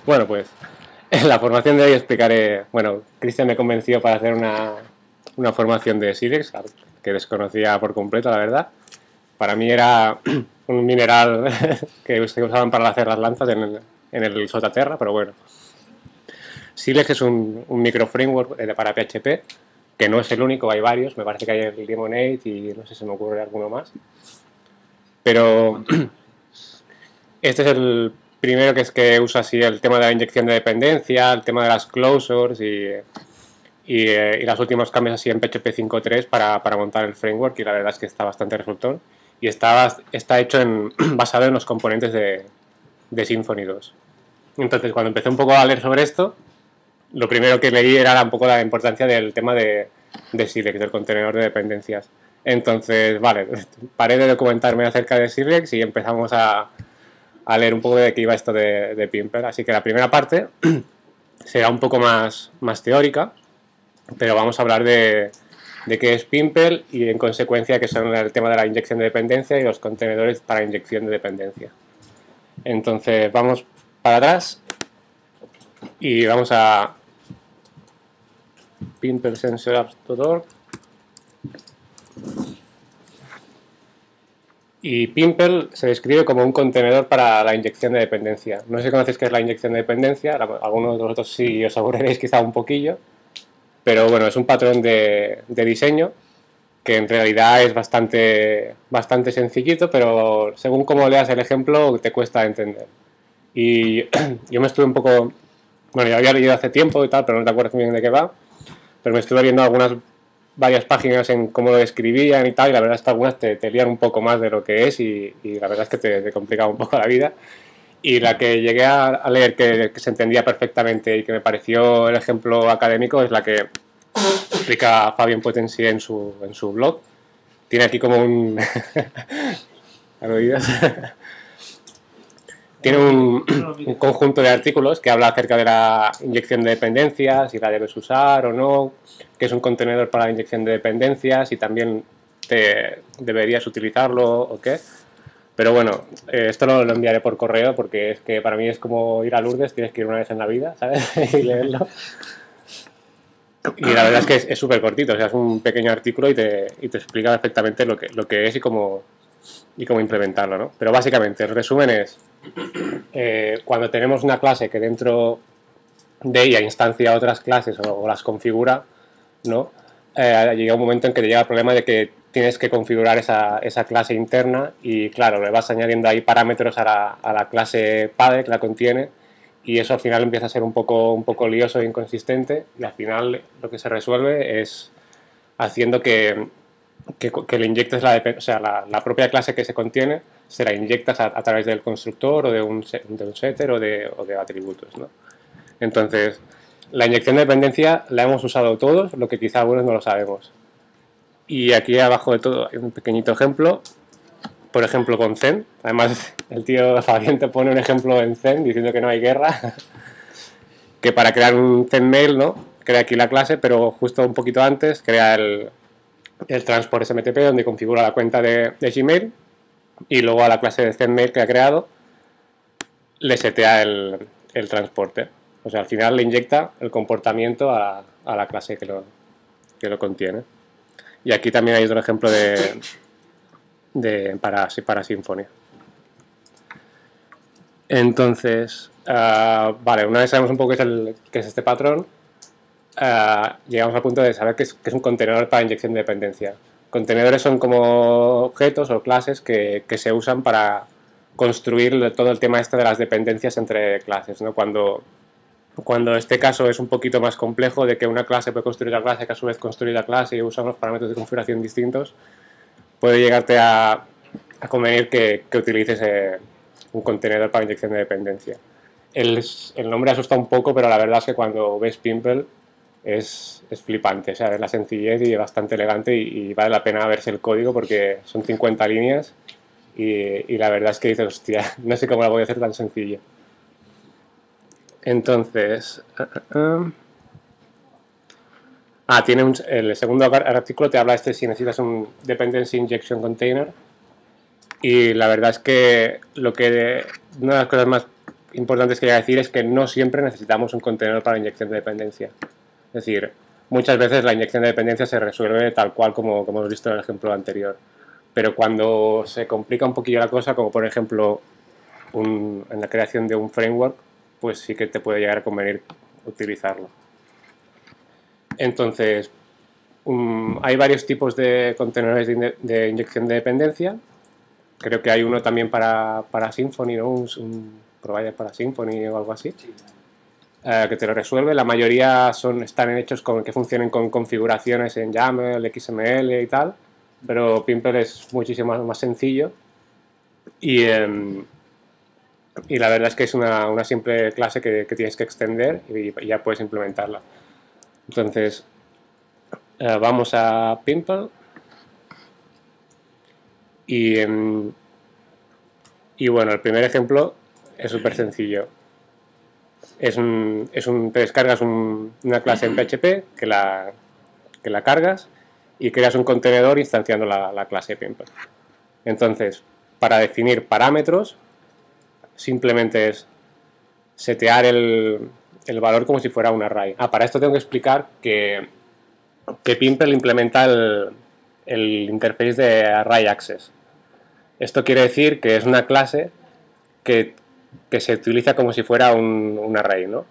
Bueno, pues en la formación de hoy explicaré, bueno, Cristian me convenció para hacer una formación de sílex, que desconocía por completo, la verdad. Para mí era un mineral que se usaban para hacer las lanzas en el Sotaterra, pero bueno. Silex es un micro framework para PHP, que no es el único, hay varios, me parece que hay el Lemonade y no sé si me ocurre alguno más. Pero este es el primero que usa así el tema de la inyección de dependencia, el tema de las closures y los últimos cambios así en PHP 5.3 para montar el framework, y la verdad es que está bastante resultón. Y está hecho basado en los componentes de Symfony 2. Entonces, cuando empecé un poco a leer sobre esto, lo primero que leí era un poco la importancia del tema de Silex, del contenedor de dependencias. Entonces, vale, paré de documentarme acerca de Silex y empezamos a leer un poco de qué iba esto de Pimper. Así que la primera parte será un poco más teórica, pero vamos a hablar de qué es Pimper y en consecuencia qué son el tema de la inyección de dependencia y los contenedores para inyección de dependencia. Entonces vamos para atrás y vamos a pimpersensorapps.org. Y Pimple se describe como un contenedor para la inyección de dependencia. No sé si conocéis qué es la inyección de dependencia, algunos de vosotros sí os aburriréis quizá un poquillo, pero bueno, es un patrón de diseño que en realidad es bastante sencillito, pero según cómo leas el ejemplo te cuesta entender. Y yo me estuve un poco, bueno, ya había leído hace tiempo y tal, pero no te acuerdas muy bien de qué va, pero me estuve viendo varias páginas en cómo lo describían y tal, y la verdad es que algunas te lían un poco más de lo que es y la verdad es que te complica un poco la vida. Y la que llegué a leer que se entendía perfectamente y que me pareció el ejemplo académico es la que explica Fabien Potencier en su blog. Tiene aquí como un... Tiene un conjunto de artículos que habla acerca de la inyección de dependencias, si la debes usar o no, que es un contenedor para la inyección de dependencias y también deberías utilizarlo o qué. Pero bueno, esto lo enviaré por correo porque es que para mí es como ir a Lourdes, tienes que ir una vez en la vida, ¿sabes? Y leerlo. Y la verdad es que es súper cortito, o sea, es un pequeño artículo y te explica perfectamente lo que es y cómo implementarlo, ¿no? Pero básicamente, el resumen es, cuando tenemos una clase que dentro de ella instancia otras clases o las configura, ¿no? Llega un momento en que te llega el problema de que tienes que configurar esa clase interna y claro, le vas añadiendo ahí parámetros a la clase padre que la contiene y eso al final empieza a ser un poco lioso e inconsistente y al final lo que se resuelve es haciendo que le inyectes la propia clase que se contiene, se la inyectas a través del constructor o de un setter o de atributos, ¿no? Entonces, la inyección de dependencia la hemos usado todos, lo que quizá algunos no lo sabemos. Y aquí abajo de todo hay un pequeñito ejemplo, por ejemplo con Zen. Además, el tío Fabián te pone un ejemplo en Zen diciendo que no hay guerra, que para crear un Zen mail, ¿no? Crea aquí la clase, pero justo un poquito antes crea el transport SMTP donde configura la cuenta de Gmail y luego a la clase de Zenmail que ha creado le setea el transporte. O sea, al final le inyecta el comportamiento a la clase que lo contiene. Y aquí también hay otro ejemplo para Symfony. Entonces, vale, una vez sabemos un poco qué es este patrón, llegamos al punto de saber qué es un contenedor para inyección de dependencia. Contenedores son como objetos o clases que se usan para construir todo el tema este de las dependencias entre clases, ¿no? Cuando este caso es un poquito más complejo, de que una clase puede construir la clase que a su vez construye la clase y usa unos parámetros de configuración distintos, puede llegarte a convenir que utilices un contenedor para inyección de dependencia. El nombre asusta un poco, pero la verdad es que cuando ves Pimple es flipante, o sea, es la sencillez y es bastante elegante y vale la pena verse el código porque son 50 líneas y la verdad es que dices, hostia, no sé cómo la voy a hacer tan sencilla. Entonces, tiene el segundo artículo te habla si necesitas un Dependency Injection Container y la verdad es que una de las cosas más importantes que voy a decir es que no siempre necesitamos un contenedor para inyección de dependencia. Es decir, muchas veces la inyección de dependencia se resuelve tal cual como hemos visto en el ejemplo anterior. Pero cuando se complica un poquillo la cosa, como por ejemplo en la creación de un framework, pues sí que te puede llegar a convenir utilizarlo. Entonces, hay varios tipos de contenedores de inyección de dependencia. Creo que hay uno también para Symfony, ¿no? Un provider para Symfony o algo así, que te lo resuelve. La mayoría están hechos que funcionen con configuraciones en YAML, XML y tal, pero Pimple es muchísimo más sencillo y la verdad es que es una simple clase que tienes que extender y ya puedes implementarla. Entonces, vamos a Pimple y bueno, el primer ejemplo es súper sencillo. Te descargas una clase en PHP que la cargas y creas un contenedor instanciando la clase Pimple. Entonces, para definir parámetros, simplemente es setear el valor como si fuera un array. Para esto tengo que explicar que Pimple implementa el interface de Array Access. Esto quiere decir que es una clase que se utiliza como si fuera un array, ¿no?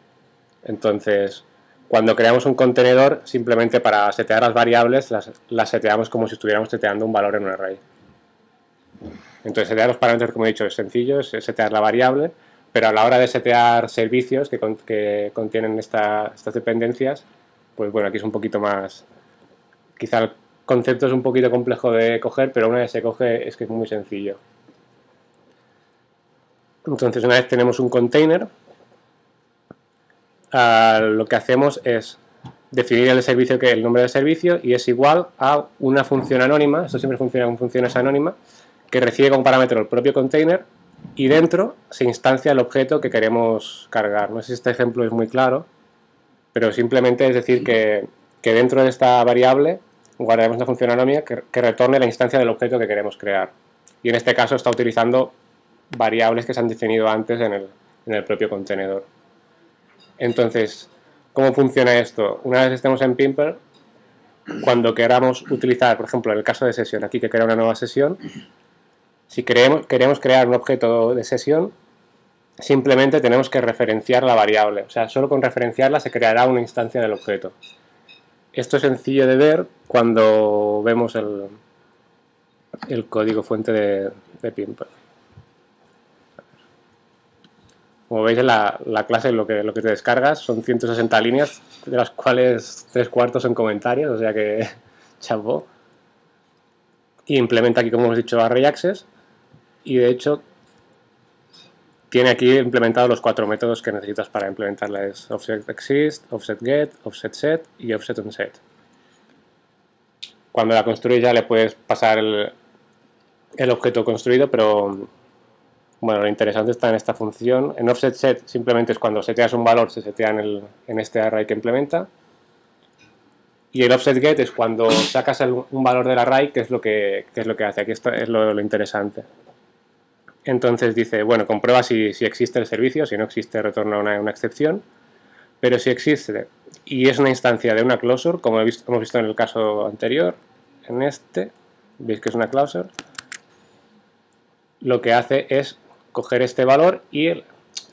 Entonces, cuando creamos un contenedor, simplemente para setear las variables, las seteamos como si estuviéramos seteando un valor en un array. Entonces, setear los parámetros, como he dicho, es sencillo, es setear la variable, pero a la hora de setear servicios que contienen estas dependencias, pues bueno, aquí es un poquito más... Quizá el concepto es un poquito complejo de coger, pero una vez se coge es que es muy sencillo. Entonces, una vez tenemos un container, lo que hacemos es definir el nombre del servicio y es igual a una función anónima, esto siempre funciona con funciones anónimas, que recibe como parámetro el propio container y dentro se instancia el objeto que queremos cargar. No sé si este ejemplo es muy claro, pero simplemente es decir que dentro de esta variable guardaremos una función anónima que retorne la instancia del objeto que queremos crear. Y en este caso está utilizando variables que se han definido antes en el propio contenedor. Entonces, ¿cómo funciona esto? Una vez estemos en Pimple, cuando queramos utilizar, por ejemplo, en el caso de sesión, aquí que crea una nueva sesión, si queremos crear un objeto de sesión, simplemente tenemos que referenciar la variable. O sea, solo con referenciarla se creará una instancia del objeto. Esto es sencillo de ver cuando vemos el código fuente de Pimple. Como veis, en la clase lo que te descargas son 160 líneas, de las cuales 3/4 son comentarios, o sea que chapó. Y implementa aquí, como hemos dicho, Array Access, y de hecho tiene aquí implementados los 4 métodos que necesitas para implementarla. Es offsetExist, offsetGet, offsetSet y offsetOnSet. Cuando la construyes ya le puedes pasar el objeto construido, pero bueno, lo interesante está en esta función. En offsetSet simplemente es cuando seteas un valor, se setea en este array que implementa. Y el offsetGet es cuando sacas un valor del array, que es lo que hace. Aquí esto es lo interesante. Entonces dice, bueno, comprueba si existe el servicio, si no existe retorna una excepción, pero si existe y es una instancia de una closure, como hemos visto en el caso anterior, en este, veis que es una closure, lo que hace es coger este valor y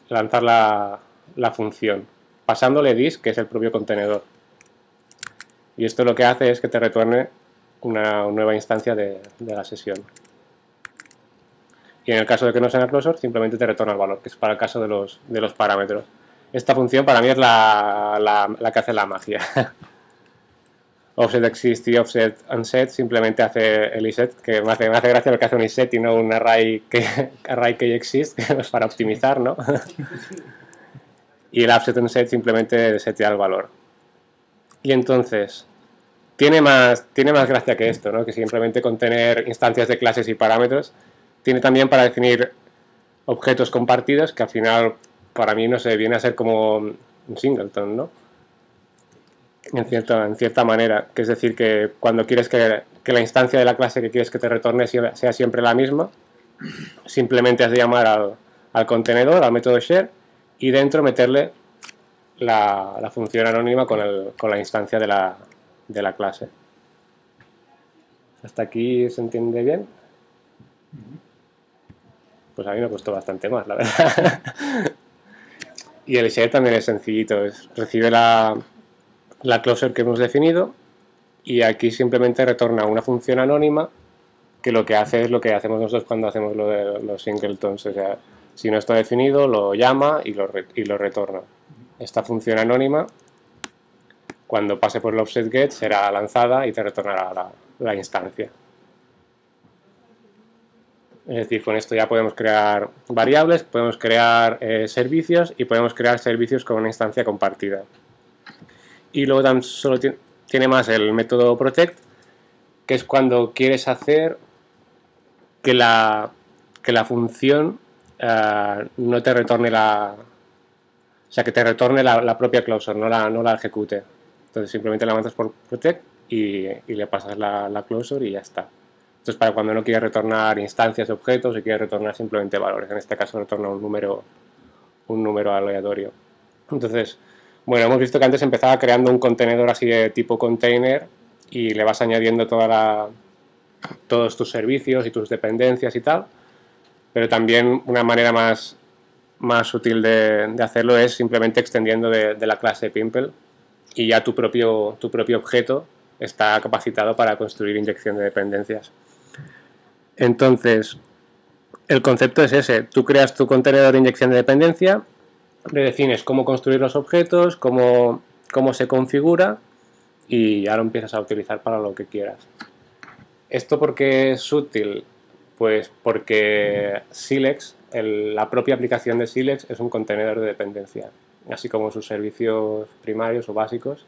lanzar la función, pasándole this, que es el propio contenedor. Y esto lo que hace es que te retorne una nueva instancia de la sesión. Y en el caso de que no sea una closure, simplemente te retorna el valor, que es para el caso de los parámetros. Esta función para mí es la que hace la magia. OffsetExist y offsetOnSet simplemente hace el iset, que me hace gracia lo que hace un iset y no un array que exist, que es para optimizar, ¿no? Y el offsetOnSet simplemente setea el valor. Y entonces, tiene más gracia que esto, ¿no? Que simplemente contener instancias de clases y parámetros. Tiene también para definir objetos compartidos, que al final, para mí, no sé, viene a ser como un singleton, ¿no? En cierta manera, que es decir, que cuando quieres que la instancia de la clase que quieres que te retorne sea siempre la misma, simplemente has de llamar al contenedor, al método share, y dentro meterle la función anónima con la instancia de la clase. ¿Hasta aquí se entiende bien? Pues a mí me costó bastante más, la verdad. Y el share también es sencillito, recibe la closure que hemos definido y aquí simplemente retorna una función anónima que lo que hace es lo que hacemos nosotros cuando hacemos lo de los singletons. O sea, si no está definido, lo llama y lo retorna. Esta función anónima, cuando pase por el offset get, será lanzada y te retornará la instancia. Es decir, con esto ya podemos crear variables, podemos crear servicios y podemos crear servicios con una instancia compartida. Y luego tan solo tiene más el método protect, que es cuando quieres hacer que la función no te retorne o sea, que te retorne la propia closure, no la ejecute. Entonces simplemente la mandas por protect y le pasas la closure y ya está. Esto es para cuando no quieres retornar instancias, objetos y quieres retornar simplemente valores. En este caso retorna un número aleatorio. Entonces, bueno, hemos visto que antes empezaba creando un contenedor así de tipo container y le vas añadiendo todos tus servicios y tus dependencias y tal, pero también una manera más útil de hacerlo es simplemente extendiendo de la clase Pimple y ya tu propio objeto está capacitado para construir inyección de dependencias. Entonces, el concepto es ese. Tú creas tu contenedor de inyección de dependencia, le defines cómo construir los objetos, cómo se configura y ya lo empiezas a utilizar para lo que quieras. ¿Esto por qué es útil? Pues porque Silex, la propia aplicación de Silex es un contenedor de dependencia, así como sus servicios primarios o básicos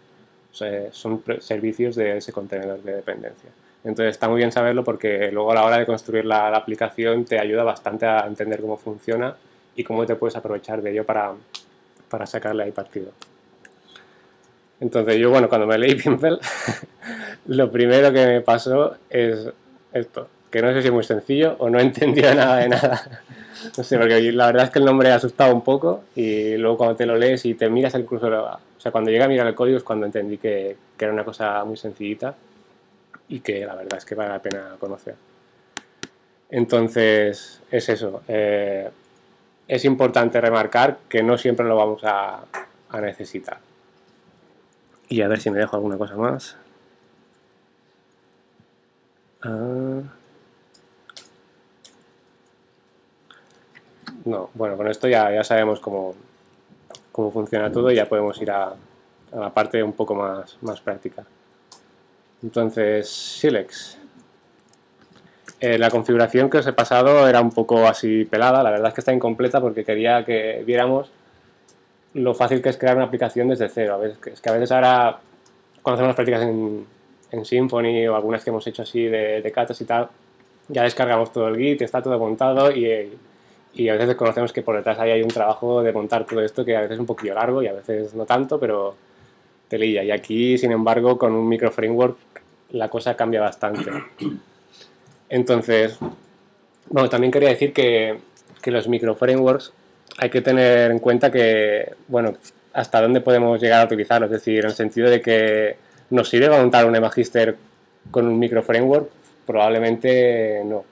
son servicios de ese contenedor de dependencia. Entonces está muy bien saberlo porque luego a la hora de construir la aplicación te ayuda bastante a entender cómo funciona y cómo te puedes aprovechar de ello para sacarle ahí partido. Entonces yo, bueno, cuando me leí Pimple, lo primero que me pasó es esto, que no sé si es muy sencillo o no he entendido nada de nada. No sé, porque la verdad es que el nombre ha asustado un poco y luego cuando te lo lees y te miras el cursor, o sea, cuando llegué a mirar el código es cuando entendí que era una cosa muy sencillita y que la verdad es que vale la pena conocer. Entonces, es eso. Es importante remarcar que no siempre lo vamos a necesitar. Y a ver si me dejo alguna cosa más. No, bueno, con esto ya sabemos cómo funciona todo y ya podemos ir a la parte un poco más práctica. Entonces, Silex. La configuración que os he pasado era un poco así pelada, la verdad es que está incompleta porque quería que viéramos lo fácil que es crear una aplicación desde cero. Es que a veces ahora, cuando hacemos las prácticas en Symfony o algunas que hemos hecho así de katas y tal, ya descargamos todo el Git, está todo montado y a veces desconocemos que por detrás ahí hay un trabajo de montar todo esto que a veces es un poquillo largo y a veces no tanto, pero telilla. Y aquí, sin embargo, con un micro framework la cosa cambia bastante. Entonces, bueno, también quería decir que los micro frameworks hay que tener en cuenta que, bueno, hasta dónde podemos llegar a utilizarlos. Es decir, en el sentido de que nos sirve para montar un Magister con un micro framework, probablemente no.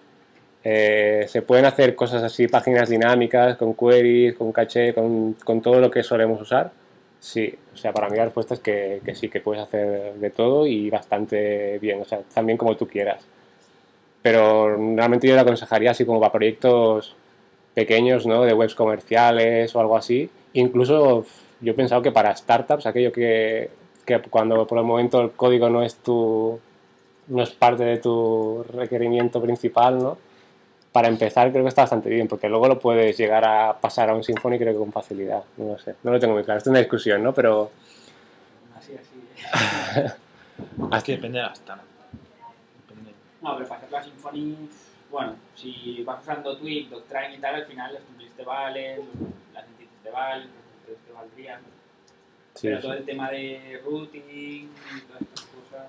Se pueden hacer cosas así, páginas dinámicas, con queries, con caché, con todo lo que solemos usar. Sí, o sea, para mí la respuesta es que sí, que puedes hacer de todo y bastante bien, o sea, también como tú quieras. Pero realmente yo le aconsejaría así como para proyectos pequeños, ¿no? De webs comerciales o algo así. Incluso yo he pensado que para startups, aquello que cuando por el momento el código no es parte de tu requerimiento principal, ¿no? Para empezar creo que está bastante bien, porque luego lo puedes llegar a pasar a un Symfony creo que con facilidad. No lo sé, no lo tengo muy claro. Esto es una discusión, ¿no? Pero... Así. Es que depende de la startup. No, pero para hacer la Symfony, bueno, si vas usando Twig, Doctrine y tal, al final los templates te valen, las entities te valen, los templates te valdrían. Sí, pero todo el tema de routing y todas estas cosas,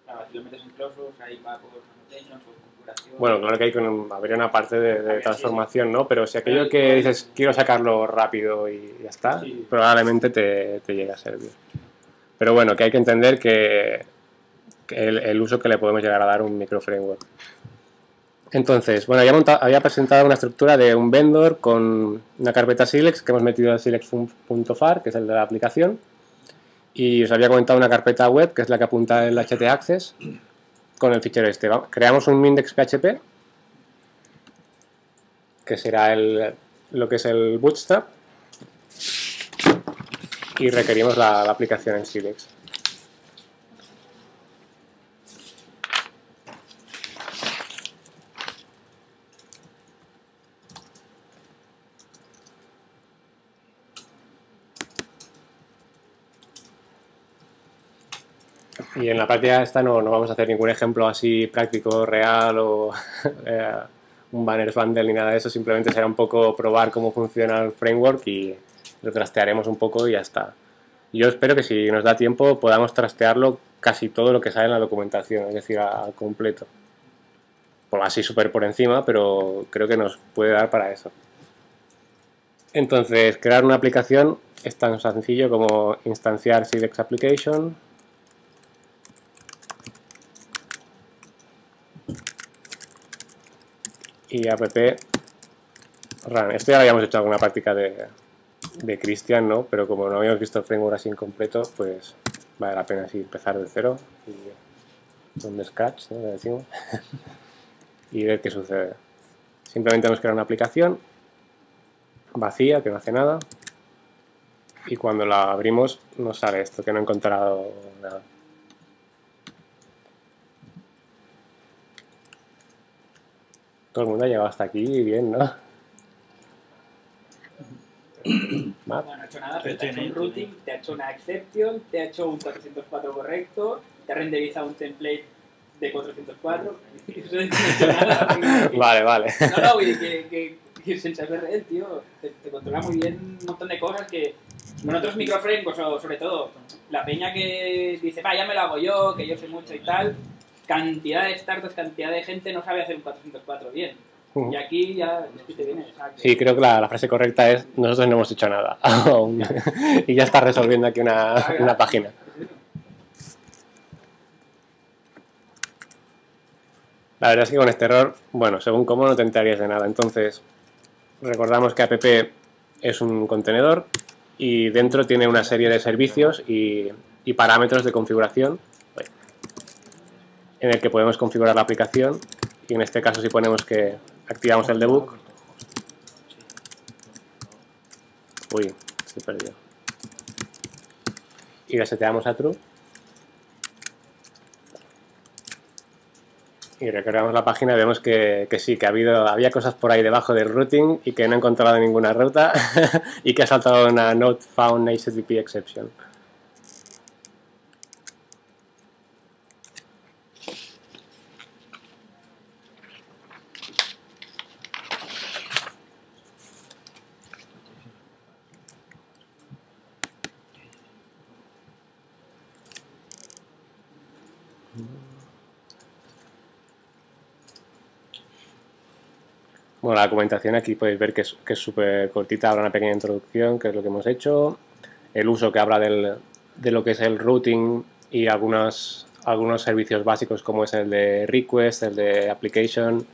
claro, si lo metes en closures, ahí va por annotations o documentación. Bueno, claro que habría una parte de transformación, ¿no? Pero si aquello que dices, quiero sacarlo rápido y ya está, Sí. probablemente te llegue a servir. Pero bueno, que hay que entender que el uso que le podemos llegar a dar a un microframework. Entonces, bueno, había presentado una estructura de un vendor con una carpeta Silex que hemos metido en silex.far, que es el de la aplicación, y os había comentado una carpeta web, que es la que apunta el htaccess, con el fichero este. Creamos un index.php, que será lo que es el bootstrap, y requerimos la aplicación en Silex. Y en la práctica esta no vamos a hacer ningún ejemplo así práctico, real o un banner bundle ni nada de eso, simplemente será un poco probar cómo funciona el framework y lo trastearemos un poco y ya está. Yo espero que si nos da tiempo podamos trastearlo casi todo lo que sale en la documentación, es decir, al completo. Pues así súper por encima, pero creo que nos puede dar para eso. Entonces, crear una aplicación es tan sencillo como instanciar Silex Application. Y app run. Esto ya lo habíamos hecho alguna práctica de Christian, ¿no? Pero como no habíamos visto el framework así incompleto, pues vale la pena así empezar de cero y un scratch, ¿no? Le decimos. Y ver qué sucede. Simplemente hemos creado una aplicación vacía, que no hace nada, y cuando la abrimos nos sale esto, que no he encontrado nada. Todo el mundo ha llegado hasta aquí bien, ¿no? No ha hecho nada, pero te ha hecho un routing, te ha hecho una exception, te ha hecho un 404 correcto, te ha renderizado un template de 404. Eso no ha hecho nada. Vale. No, que sense res, tío. Te controla muy bien un montón de cosas que con otros microframeworks, o sobre todo la peña que dice, va, ya me lo hago yo, que yo sé mucho y tal, cantidad de startups, cantidad de gente no sabe hacer un 404 bien. Y aquí ya es que te viene. Sí, creo que la frase correcta es nosotros no hemos hecho nada aún. Y ya está resolviendo aquí una página. La verdad es que con este error, bueno, según cómo no te enterarías de nada. Entonces, recordamos que app es un contenedor y dentro tiene una serie de servicios y parámetros de configuración en el que podemos configurar la aplicación. Y en este caso, si ponemos que activamos el debug. Uy, estoy perdido. Y le seteamos a true. Y recargamos la página y vemos que sí, que había cosas por ahí debajo del routing y que no he encontrado ninguna ruta y que ha saltado una not found HTTP exception. Bueno, la documentación aquí podéis ver que es súper cortita, habrá una pequeña introducción, que es lo que hemos hecho, el uso que habla de lo que es el routing y algunos servicios básicos como es el de request, el de application,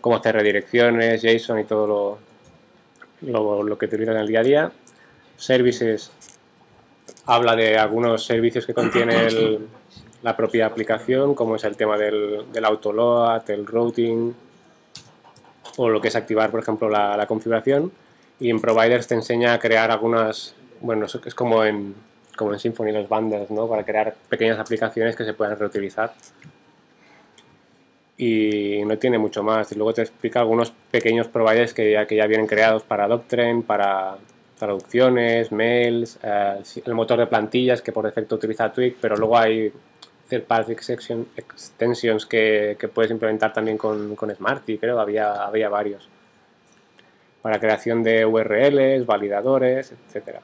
cómo hacer redirecciones, JSON y todo lo que utilizan en el día a día. Services habla de algunos servicios que contiene la propia aplicación, como es el tema del autoload, el routing, o lo que es activar, por ejemplo, la configuración. Y en Providers te enseña a crear algunas, bueno, es como en Symfony los bundles, ¿no? Para crear pequeñas aplicaciones que se puedan reutilizar. Y no tiene mucho más. Y luego te explica algunos pequeños providers que ya vienen creados para Doctrine, para traducciones, mails, el motor de plantillas que por defecto utiliza Twig, pero luego hay third-party extensions que puedes implementar también con Smarty, creo, había varios. Para creación de URLs, validadores, etcétera.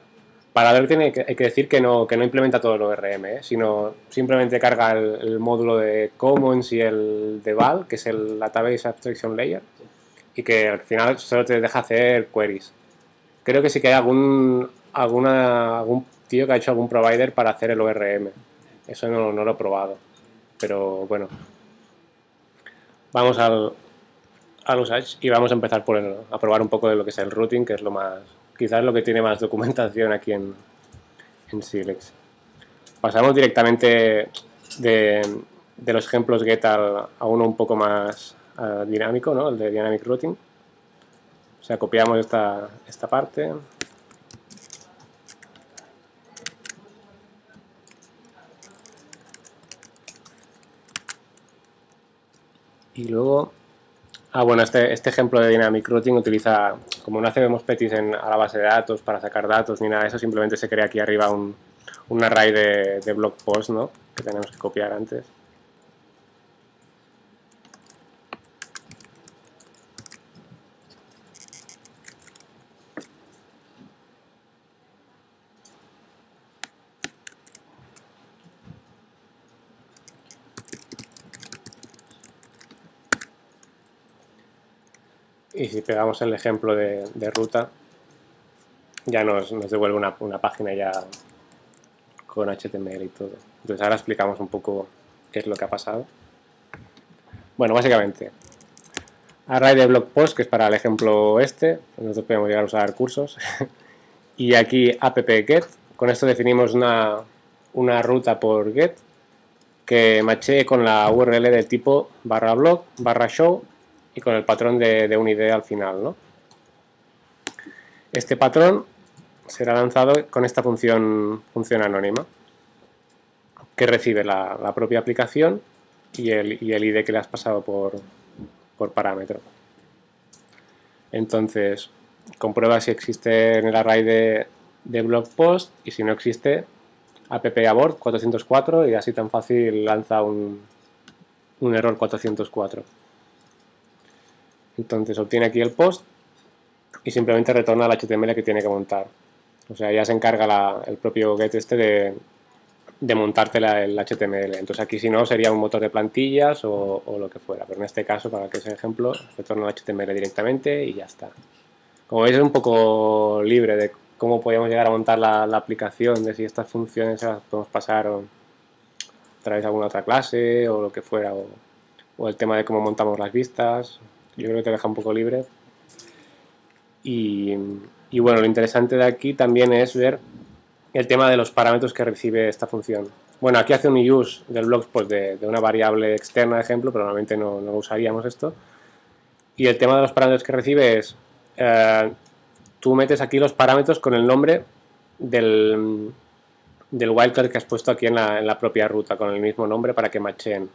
Parador hay que decir que no implementa todo el ORM, sino simplemente carga el módulo de Commons y el de Val, que es el Database Abstraction Layer, y que al final solo te deja hacer queries. Creo que sí que hay algún tío que ha hecho algún provider para hacer el ORM. Eso no lo he probado. Pero bueno. Vamos al usage y vamos a empezar a probar un poco de lo que es el routing, que es quizás lo que tiene más documentación aquí en Silex. Pasamos directamente de los ejemplos get a uno un poco más dinámico, ¿no? El de Dynamic Routing. O sea, copiamos esta parte. Y luego, bueno, este ejemplo de Dynamic Routing utiliza, como no hacemos petis a la base de datos para sacar datos ni nada de eso, simplemente se crea aquí arriba un array de blog post, ¿no? Que tenemos que copiar antes. Y si pegamos el ejemplo de ruta, ya nos devuelve una página ya con HTML y todo. Entonces ahora explicamos un poco qué es lo que ha pasado. Bueno, básicamente, array de blog post, que es para el ejemplo nosotros podemos llegar a usar cursos. Y aquí app-get, con esto definimos una ruta por get que machee con la URL del tipo /blog, /show y con el patrón de un ID al final, ¿no? Este patrón será lanzado con esta función anónima que recibe la propia aplicación y el ID que le has pasado por parámetro. Entonces, comprueba si existe en el array de blog post y si no existe, app-abort 404 y así tan fácil lanza un error 404. Entonces obtiene aquí el post y simplemente retorna el HTML que tiene que montar. O sea, ya se encarga el propio get de montarte el HTML. Entonces aquí si no sería un motor de plantillas o lo que fuera. Pero en este caso, para que ese ejemplo, retorna el HTML directamente y ya está. Como veis es un poco libre de cómo podíamos llegar a montar la aplicación, de si estas funciones se las podemos pasar a través de alguna otra clase o lo que fuera. O el tema de cómo montamos las vistas. Yo creo que te deja un poco libre. Y bueno, lo interesante de aquí también es ver el tema de los parámetros que recibe esta función. Bueno, aquí hace un use del blog post de una variable externa, de ejemplo, pero normalmente no usaríamos esto. Y el tema de los parámetros que recibe es, tú metes aquí los parámetros con el nombre del wildcard que has puesto aquí en la propia ruta, con el mismo nombre para que matchen.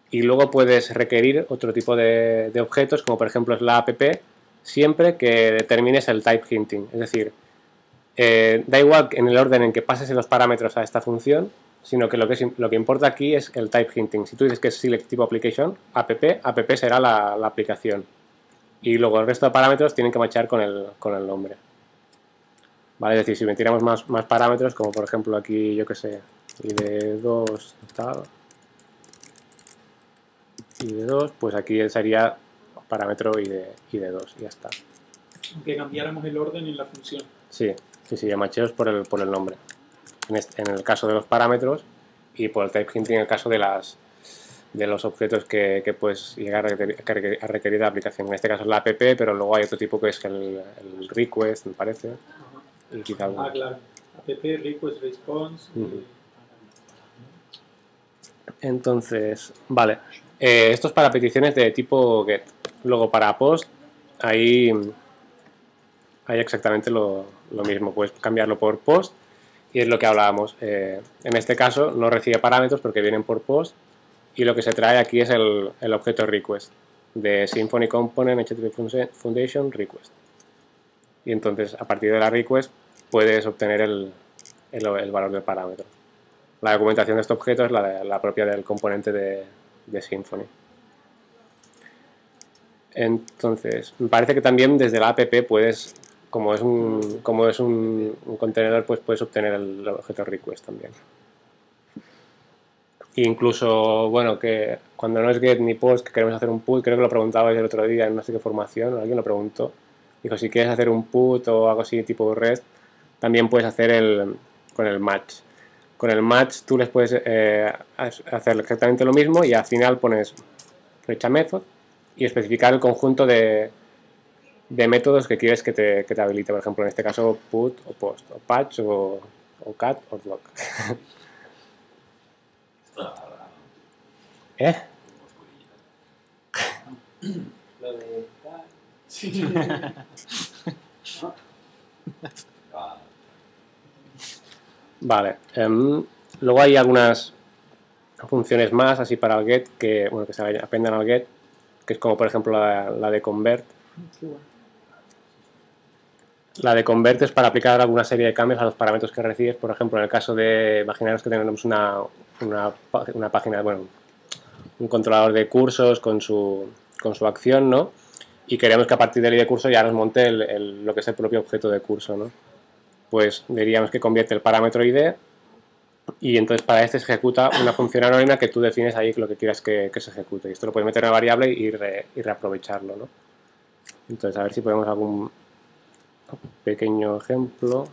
Y luego puedes requerir otro tipo de objetos, como por ejemplo es la app, siempre que determines el type hinting. Es decir, da igual en el orden en que pases los parámetros a esta función, sino que lo que importa aquí es el type hinting. Si tú dices que es select tipo application, app será la aplicación. Y luego el resto de parámetros tienen que matchar con el nombre. ¿Vale? Es decir, si metiéramos más parámetros, como por ejemplo aquí, yo que sé, id2 tal, id2, pues aquí sería parámetro id2 y ya está. Aunque cambiáramos el orden en la función. Sí, el macheo es por el nombre. En el caso de los parámetros y por el type hinting en el caso de los objetos que puedes llegar a requerir de la aplicación. En este caso es la app, pero luego hay otro tipo que es el request, me parece. Y quizá claro. App, request, response. Entonces, vale. Esto es para peticiones de tipo get. Luego para post, ahí hay exactamente lo mismo. Puedes cambiarlo por post y es lo que hablábamos. En este caso no recibe parámetros porque vienen por post y lo que se trae aquí es el objeto request de Symfony Component HTTP Foundation request. Y entonces a partir de la request puedes obtener el valor del parámetro. La documentación de este objeto es la propia del componente de Symfony. Entonces, me parece que también desde la app puedes como es un contenedor, pues puedes obtener el objeto request también. E incluso, bueno, que cuando no es get ni post, que queremos hacer un put, creo que lo preguntabais el otro día en no sé qué formación, o alguien lo preguntó. Dijo, si quieres hacer un put o algo así tipo REST, también puedes hacer con el match. Con el match tú les puedes hacer exactamente lo mismo y al final pones flecha method y especificar el conjunto de métodos que quieres que te habilite. Por ejemplo, en este caso, put o post, o patch o cat o block. ¿Eh? Lo de tal. Vale. Luego hay algunas funciones más así para el get que se apendan al get, que es como por ejemplo la de convert. La de convert es para aplicar alguna serie de cambios a los parámetros que recibes. Por ejemplo, en el caso de, imaginaros que tenemos una página, bueno, un controlador de cursos con su acción, ¿no? Y queremos que a partir del ID de curso ya nos monte lo que es el propio objeto de curso, ¿no? Pues diríamos que convierte el parámetro ID y entonces para este se ejecuta una función anónima que tú defines ahí lo que quieras que se ejecute. Y esto lo puedes meter en la variable y reaprovecharlo, ¿no? Entonces, a ver si podemos algún pequeño ejemplo.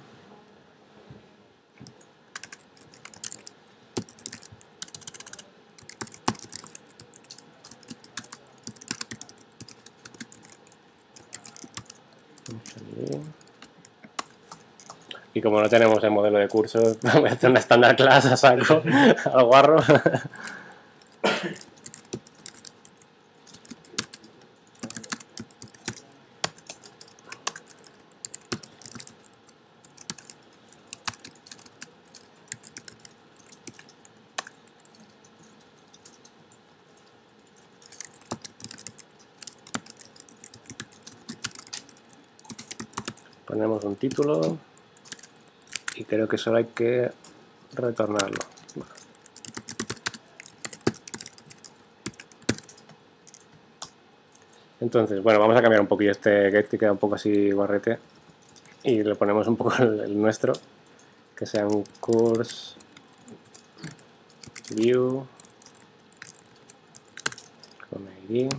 Y como no tenemos el modelo de curso, voy a hacer una standard class a saco, al guarro. Ponemos un título y creo que solo hay que retornarlo. Entonces, bueno, vamos a cambiar un poquillo este get que queda un poco así guarrete y le ponemos un poco el nuestro, que sea un course view con ID.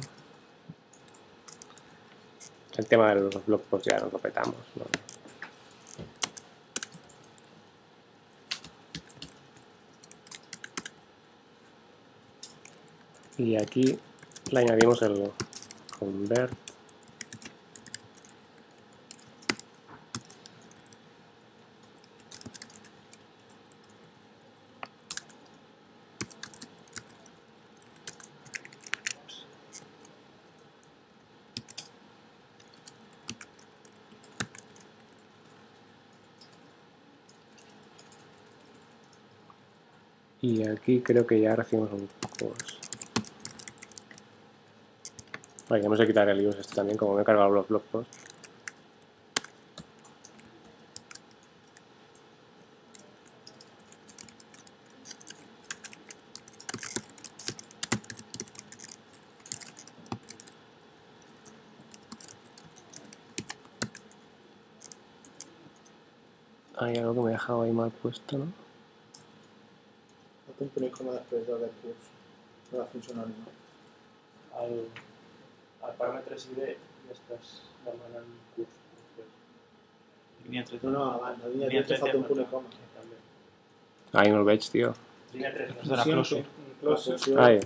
El tema de los blog posts ya nos lo petamos, ¿no? Y aquí le añadimos el convert. Y aquí creo que ya recibimos un course. Vale, vamos a quitar el use este también, como me he cargado los blog posts. Hay algo que me he dejado ahí mal puesto, ¿no? No te impones cómo després del curs de la funcionalidad. Al parámetres ID i estàs demanant curs. Línia No, 13. no, abans, la línia 13 falta un punt i coma. Ahí no el veig, tío. Línia 3. Després de la closure. La funció, Ahí,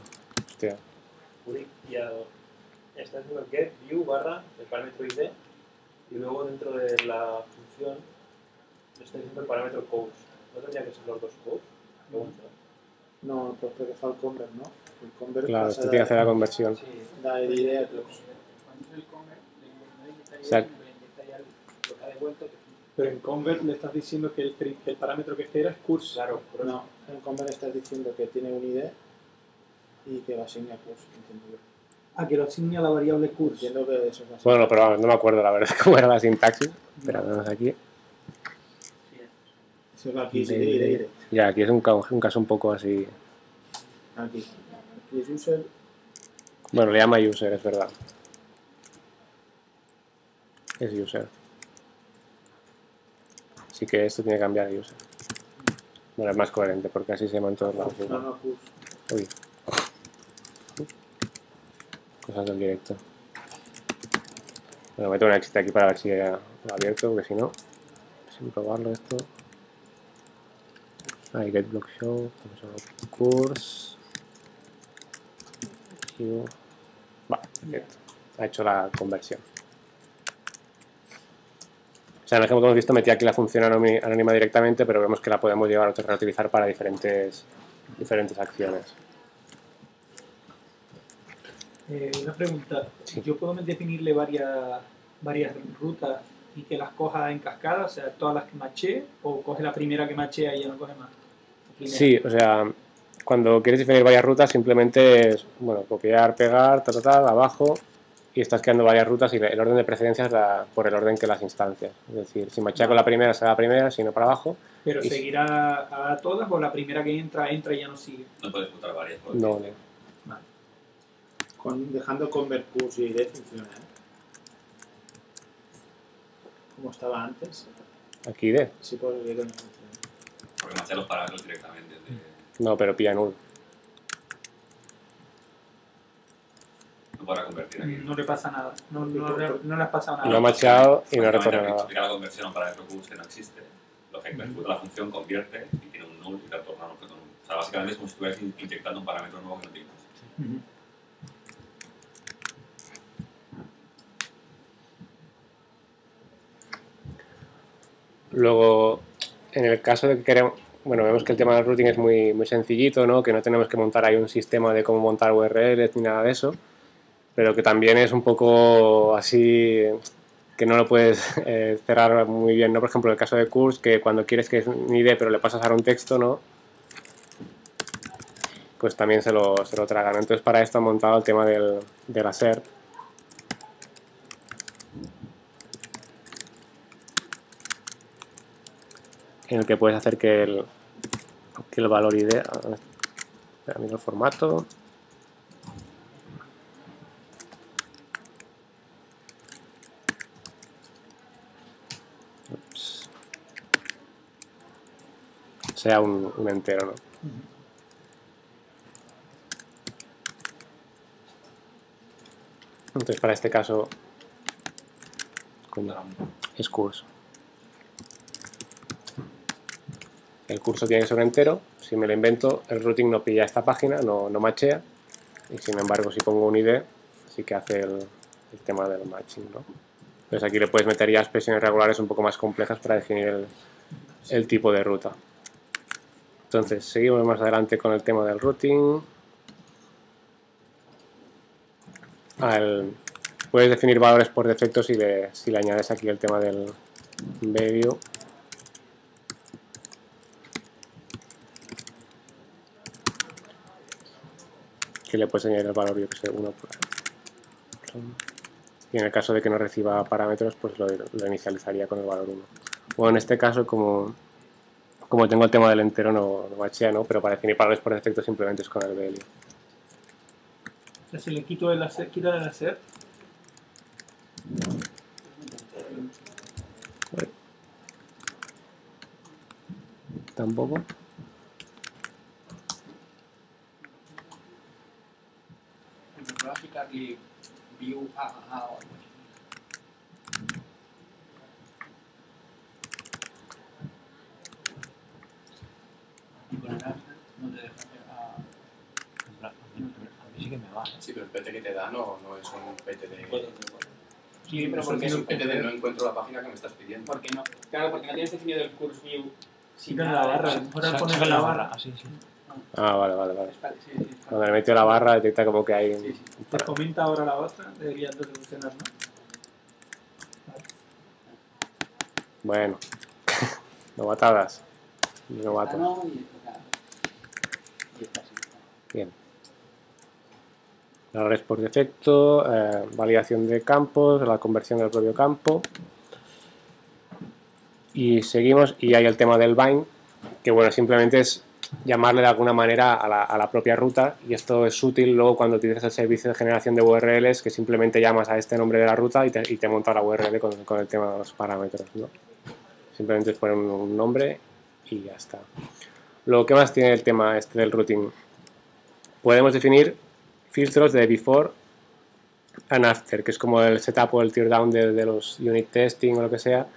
hostia. Ho dic, y estás en el get view barra el parámetro ID y luego dentro de la función le está diciendo el parámetro course. ¿No tendría que ser los dos course? Pregunta. no, però perquè fa el convert, no? El convert Claro, passa esto tiene que hacer la conversión. Sí, d'ID a curs. Lo que ha devuelto. Pero en convert le estás diciendo que el parámetro que espera es curso. claro, pero No, en convert estás diciendo que tiene un ID y que lo asigna a curs, entiendo yo. Ah, que lo asigna a la variable curso. Entiendo que eso es así. Bueno, pero vamos, no me acuerdo la verdad cómo era la sintaxis. Espera, vemos aquí. Eso es aquí, sí, ID. Ya, aquí es un caso un poco así. Aquí. Aquí es user. Bueno, le llama user, es verdad. Es user. Así que esto tiene que cambiar de user. Bueno, es más coherente porque así se llama en todos lados. No, no, push. Uy. Cosas del directo. Bueno, meto una exit aquí para ver si lo ha abierto, porque si no, sin probarlo esto. Ahí, get block show, course. Vale, perfecto. Ha hecho la conversión. O sea, en el ejemplo que hemos visto metí aquí la función anónima directamente, pero vemos que la podemos llevar a reutilizar para diferentes acciones. Una pregunta. Sí. ¿Yo puedo definirle varias rutas y que las coja en cascada? O sea, todas las que maché, o coge la primera que machea y ya no coge más. Sí, o sea, cuando quieres definir varias rutas simplemente es, bueno, copiar, pegar, abajo, y estás creando varias rutas y el orden de preferencia es por el orden que las instancias. Es decir, si machea con la primera será la primera, si no para abajo. ¿Pero seguirá a todas o la primera que entra y ya no sigue? No puedes juntar varias. No. Vale. Dejando convert push y id funciona, ¿eh? Como estaba antes. Aquí de. Sí, por el id no funciona. Porque machea los parámetros directamente. No, pero pilla null. No podrá convertir aquí. No le pasa nada. No le has pasado nada. No ha macheado y no retorna Básicamente, nada. explica la conversión a un parámetro que no existe. Lo que ejecuta la función convierte y tiene un null y te retorna un objeto null. O sea, básicamente es como si estuvieras inyectando un parámetro nuevo que no tienes. Ujú. Luego, en el caso de que queremos, bueno, vemos que el tema del routing es muy sencillito, ¿no? Que no tenemos que montar ahí un sistema de cómo montar URLs ni nada de eso, pero que también es un poco así que no lo puedes cerrar muy bien, ¿no? Por ejemplo, en el caso de Curse, que cuando quieres que es un ID pero le pasas a un texto, ¿no? Pues también se lo tragan. Entonces para esto han montado el tema del assert. En el que puedes hacer que el valor ID, espera, mira el formato, sea un entero, ¿no? Entonces para este caso es curso. El curso tiene que ser entero. Si me lo invento, el routing no pilla esta página, no machea. Y sin embargo, si pongo un ID, sí que hace el tema del matching, ¿no? Entonces aquí le puedes meter ya expresiones regulares un poco más complejas para definir el tipo de ruta. Entonces, seguimos más adelante con el tema del routing. Puedes definir valores por defecto si le añades aquí el tema del value. Que le puedes añadir el valor, yo que sé, 1 por ahí. Y en el caso de que no reciba parámetros, pues lo inicializaría con el valor 1. Bueno, en este caso, como tengo el tema del entero, no machea, ¿no? Pero para definir valores por defecto simplemente es con el value. O sea, si le quito el assert. Tampoco. Voy a aplicarle view a algo así. Y con el assert no te deja hacer A mí sí que me va. Sí, pero el PT que te da no es un PT de... Sí, pero porque porque es un PT de no encuentro la página que me estás pidiendo. ¿Por qué no? Claro, porque no tienes definido el curse view. Sí, con la barra. Ahora pones la barra. Así, sí. Ah, vale. Sí, sí. Cuando le meto la barra detecta como que hay... Sí, sí. Te comenta ahora la otra. Debería entonces funcionar, ¿no? Bueno. Novatadas. Novato. No, y esto, claro. Y esta sí. Bien. Valores por defecto, validación de campos, la conversión del propio campo. Y seguimos, y hay el tema del bind, que bueno, simplemente es llamarle de alguna manera a la propia ruta, y esto es útil luego cuando utilizas el servicio de generación de URLs, que simplemente llamas a este nombre de la ruta y te monta la URL con el tema de los parámetros, ¿no? Simplemente poner un nombre y ya está. Luego, ¿qué más tiene el tema este del routing? Podemos definir filtros de before and after, que es como el setup o el teardown de los unit testing o lo que sea,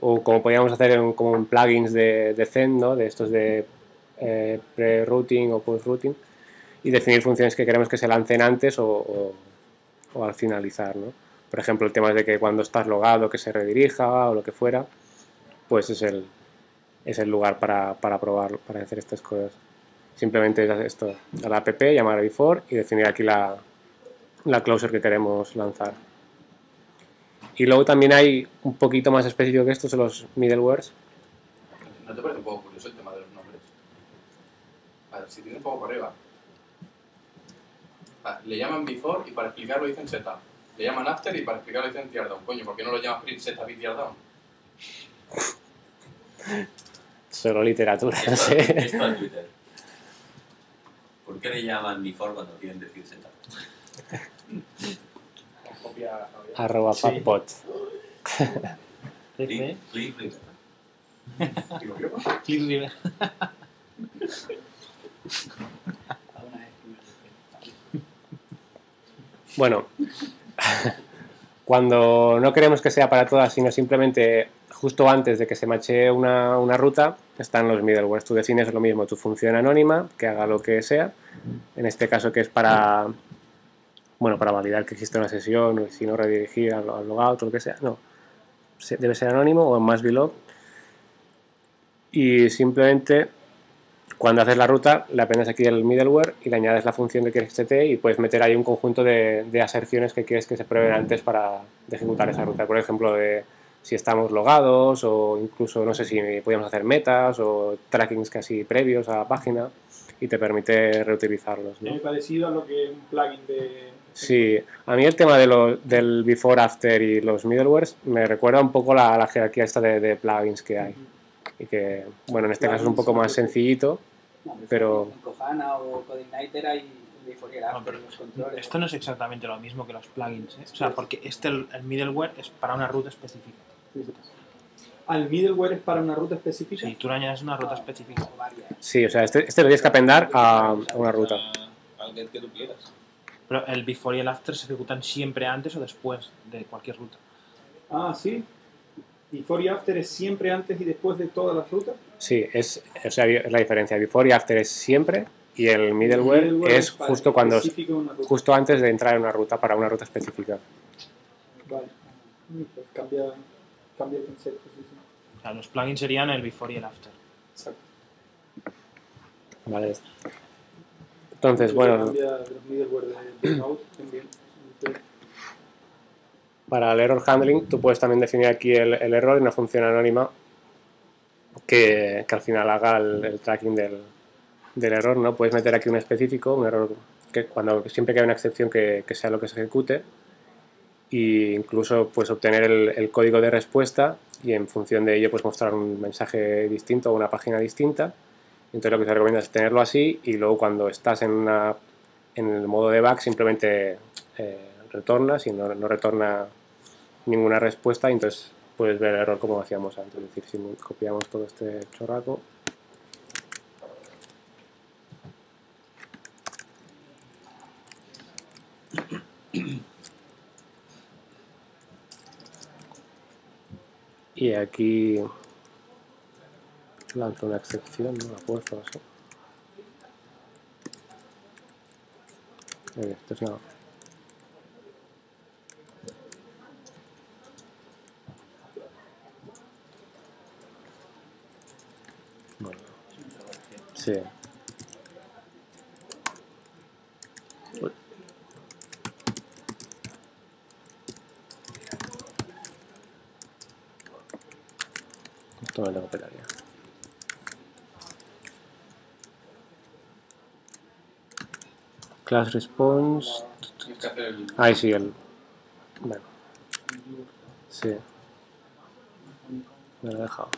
o como podríamos hacer como en plugins de Zen, ¿no? De estos de pre-routing o post-routing, y definir funciones que queremos que se lancen antes o al finalizar, ¿no? Por ejemplo, el tema de que cuando estás logado que se redirija o lo que fuera, pues es el lugar para probar, para hacer estas cosas. Simplemente es esto, a la app, llamar a before y definir aquí la closure que queremos lanzar. Y luego también hay un poquito más específico que esto, son los middlewares. ¿No te parece un poco curioso el tema de los nombres? A ver, si tienes un poco por arriba. Le llaman before y para explicarlo dicen setup. Le llaman after y para explicarlo dicen teardown. Coño, ¿por qué no lo llamas print setup y teardown? Solo literatura, no Esto, sé. esto en Twitter. ¿Por qué le llaman before cuando quieren decir setup? Copia @ fatbot. Flip, flip, flip. Digo, ¿qué? Click River. Bueno, cuando no queremos que sea para todas, sino simplemente justo antes de que se machee una ruta, están los middlewares. Tú defines lo mismo, tu función anónima, que haga lo que sea, en este caso que es para validar que existe una sesión, o si no redirigir al logout o lo que sea. No, debe ser anónimo o en más belong. Y simplemente cuando haces la ruta le aprendes aquí el middleware y le añades la función que quieres que esté y puedes meter ahí un conjunto de aserciones que quieres que se prueben antes para ejecutar esa ruta. Por ejemplo, de si estamos logados o incluso no sé si podemos hacer metas o trackings casi previos a la página y te permite reutilizarlos, ¿no? Parecido a lo que un plugin de... Sí, a mí el tema del before, after y los middlewares me recuerda un poco la jerarquía esta de plugins que hay. Y que, bueno, en este caso es un poco más sencillito, pero... En Kohana o CodeIgniter hay before y el after, los controles. Esto no es exactamente lo mismo que los plugins, ¿eh? O sea, porque el middleware es para una ruta específica. ¿Al middleware es para una ruta específica? Si tú le añades una ruta específica. Sí, o sea, este lo tienes que appendar a una ruta. Al get que tú quieras. Pero el before y el after se ejecutan siempre antes o después de cualquier ruta. Ah, sí. ¿Before y after es siempre antes y después de todas las rutas? Sí, es la diferencia. Before y after es siempre y el middleware es para justo cuando específico una ruta. justo antes de entrar en una ruta para una ruta específica. Vale. Pues cambia el concepto, sí, sí. O sea, los plugins serían el before y el after. Exacto. Vale. Entonces, Lo que bueno, cambia de los middleware de Node también. para el error handling tú puedes también definir aquí el error en una función anónima que al final haga el tracking del error, ¿no? Puedes meter aquí un específico, un error que siempre que haya una excepción que sea lo que se ejecute, e incluso puedes obtener el código de respuesta y en función de ello puedes mostrar un mensaje distinto o una página distinta. Entonces lo que te recomienda es tenerlo así y luego cuando estás en el modo debug simplemente retornas y no retorna ninguna respuesta y entonces puedes ver el error como hacíamos antes. Es decir, si copiamos todo este chorraco. Y aquí lanzo una excepción, no la puesto así. Esto es nada. Bueno, sí. Uy. Esto me lo tengo que pelar ya. Class response. Tienes que hacer el... Ahí sí, bueno. Sí. Me lo he dejado.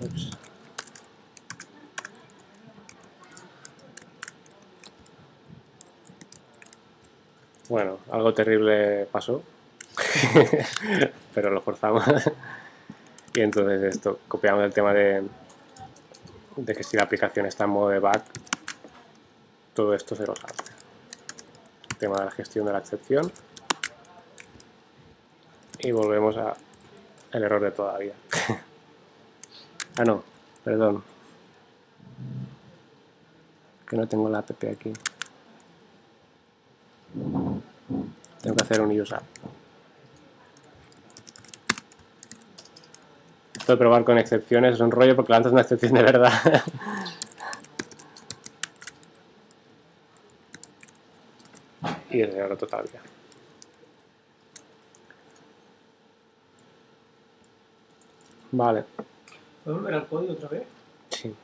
Ups. algo terrible pasó, pero lo forzamos. Y entonces esto, copiamos el tema de que si la aplicación está en modo debug, todo esto se lo salta. El tema de la gestión de la excepción. Y volvemos al error de todavía. Ah, no, perdón. Que no tengo la app aquí. Tengo que hacer un user. Esto de probar con excepciones es un rollo porque lanzas una excepción de verdad. Y es error todavía. Vale. ¿Puedo volver al código otra vez? Sí.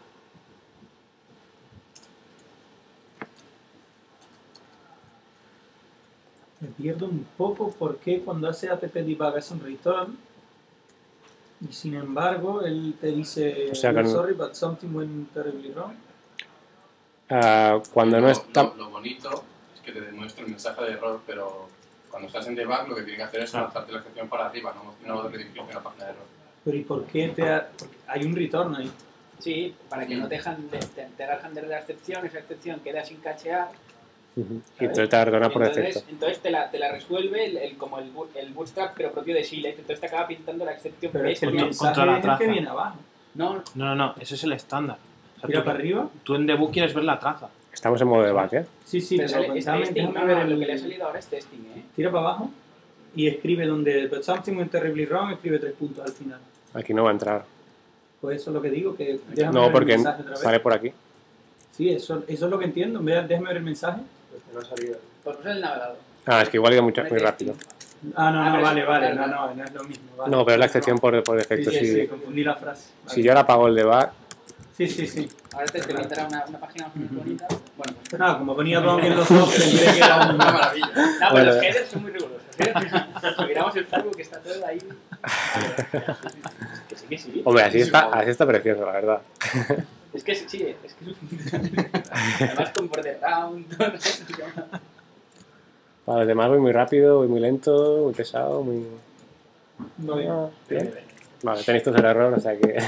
Me pierdo un poco porque cuando hace app debug hace un return y sin embargo él te dice O sea que "I'm no- sorry but something went terribly wrong". Cuando no está... Lo bonito es que te demuestra el mensaje de error, pero cuando estás en debug lo que tienes que hacer es lanzarte la excepción para arriba, no redirigir la página de error. Pero ¿y por qué porque hay un return ahí? Sí, para que no te haga el handler de la excepción, esa excepción queda sin cachear. Ujú. Y te la retorna por defecto. Entonces te la resuelve como el bootstrap, pero propio de Select. Entonces te acaba pintando la excepción Pero es que el bestia. mensaje contra la es el que traza. viene abajo. No, No, ese es el estándar. O sea, Tira tú, para arriba. tú en debug quieres ver la traza. Estamos en modo debug, ¿eh? Sí, sí, pero pero es déjame testing, ver no, lo que le ha salido ahora es testing, ¿eh? Tira para abajo y escribe donde but something went terribly wrong, escribe 3 puntos al final. Aquí no va a entrar. Pues eso es lo que digo, que déjame No, ver porque el mensaje otra vez. sale por aquí. Sí, eso es lo que entiendo. Déjame ver el mensaje. Pues que no ha salido. Pues usa el navegador. Ah, es que igual ha ido muy Pone rápido. testing. Ah, no, pero vale, eso- vale, claro. no es lo mismo. Vale. No, pero es la excepción por defecto. Sí, Si confundí la frase. Vale. si yo ahora apago el debug, Sí. Ahora te pintará una página muy bonita. Bueno, pues No, que ponía wrong en los dos, pensé que era Una maravilla. no, pero Bueno. los headers son muy rigurosos. Si miramos el Facebook que está todo ahí. Que sí. hombre, así está precioso, la verdad. Es que sí, es que es un... Además con border round, todo eso. Para los demás voy muy rápido, voy muy lento, muy pesado, muy... No, bien. Ah, bien. Vale, tenéis todos el error, o sea que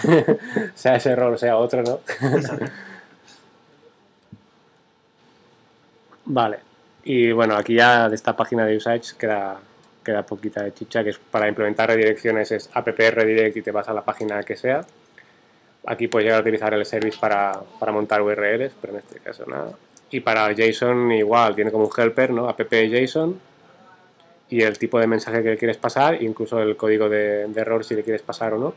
sea ese error o sea otro, ¿no? Vale. Y bueno, aquí ya de esta página de usage queda poquita de chicha, que es para implementar redirecciones, es app redirect y te vas a la página que sea. Aquí puedes llegar a utilizar el service para montar URLs, pero en este caso nada. Y para JSON igual, tiene como un helper, ¿no? App JSON y el tipo de mensaje que le quieres pasar, incluso el código de error si le quieres pasar o no.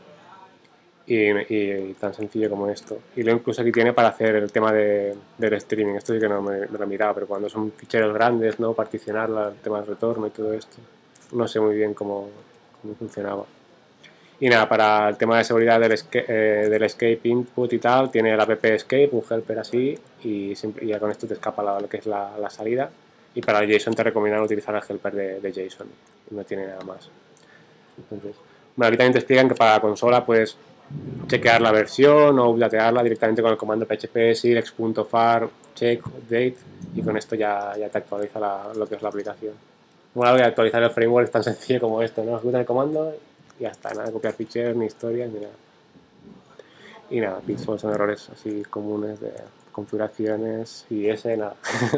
Y tan sencillo como esto. Y luego incluso aquí tiene para hacer el tema del streaming. Esto sí que no me lo he mirado, pero cuando son ficheros grandes, ¿no? Particionarla, el tema del retorno y todo esto. No sé muy bien cómo funcionaba. Y nada, para el tema de seguridad del escape input y tal, tiene el app escape, un helper así, y ya con esto te escapa lo que es la salida. Y para el JSON te recomiendan utilizar el helper de JSON, no tiene nada más. Entonces, bueno, aquí también te explican que para la consola puedes chequear la versión o updatearla directamente con el comando php silex.far check update, y con esto ya te actualiza lo que es la aplicación. Bueno, voy a actualizar el framework, es tan sencillo como esto, ¿no? Ejecuta el comando y ya está, nada de copiar ficheros, ni historias, ni nada. Y nada, pitfalls son errores así comunes de configuraciones y nada,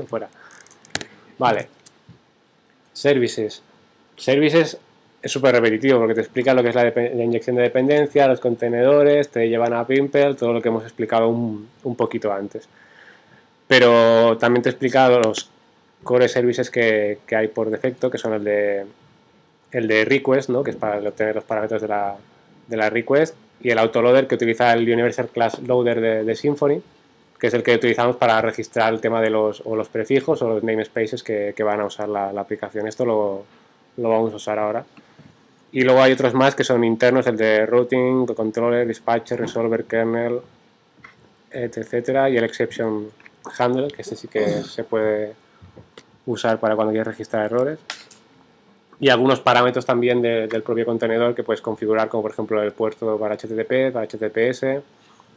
fuera. Vale. Services. Services es súper repetitivo porque te explica lo que es la inyección de dependencia, los contenedores, te llevan a Pimple, todo lo que hemos explicado un poquito antes. Pero también te he explicado los core services que hay por defecto, que son el de request, ¿no? Que es para obtener los parámetros de la request, y el autoloader, que utiliza el Universal Class Loader de Symfony, que es el que utilizamos para registrar el tema de los prefijos o los namespaces que van a usar la aplicación. Esto lo vamos a usar ahora. Y luego hay otros más que son internos, el de routing, controller, dispatcher, resolver, kernel, etcétera, y el exception handle, que este sí que se puede usar para cuando quieres registrar errores. Y algunos parámetros también del propio contenedor que puedes configurar, como por ejemplo el puerto para HTTP, para HTTPS,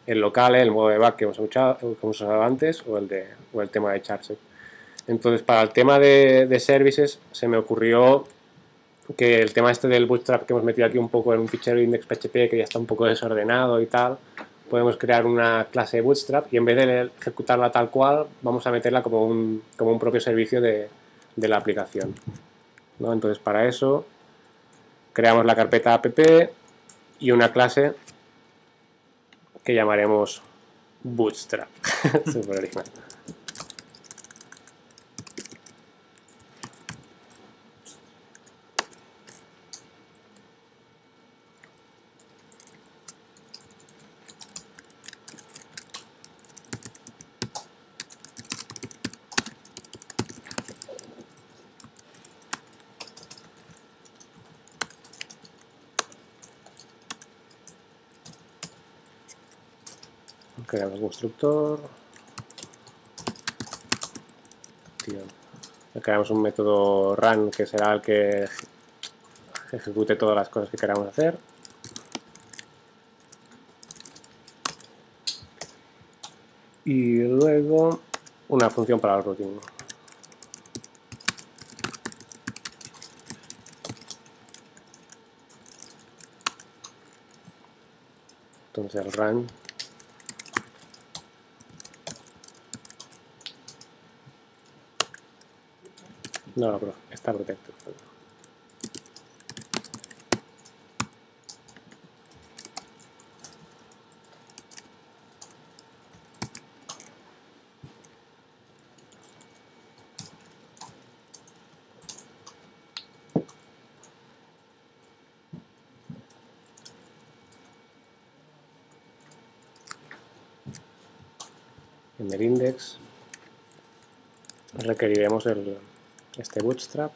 el local, el modo debug que hemos usado antes, o el tema de charset. Entonces, para el tema de services, se me ocurrió que el tema este del Bootstrap que hemos metido aquí un poco en un fichero index.php que ya está un poco desordenado y tal, podemos crear una clase de Bootstrap y en vez de ejecutarla tal cual, vamos a meterla como un propio servicio de la aplicación, ¿no? Entonces, para eso, creamos la carpeta app y una clase que llamaremos Bootstrap. Súper original. Creamos constructor. Creamos un método run que será el que ejecute todas las cosas que queramos hacer. Y luego una función para el routing. Entonces el run no, pero está protected. En el index requeriremos este bootstrap.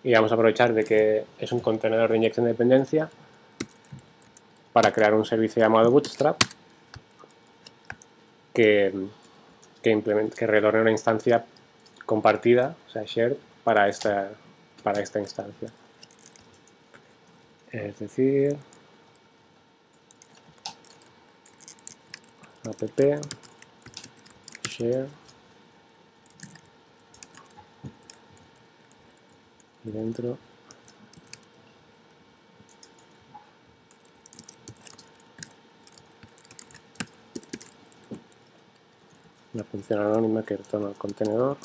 Y vamos a aprovechar de que es un contenedor de inyección de dependencia para crear un servicio llamado Bootstrap que retorne una instancia compartida, o sea, shared, para esta instancia. Es decir, app share y dentro una función anónima que retorna al contenedor.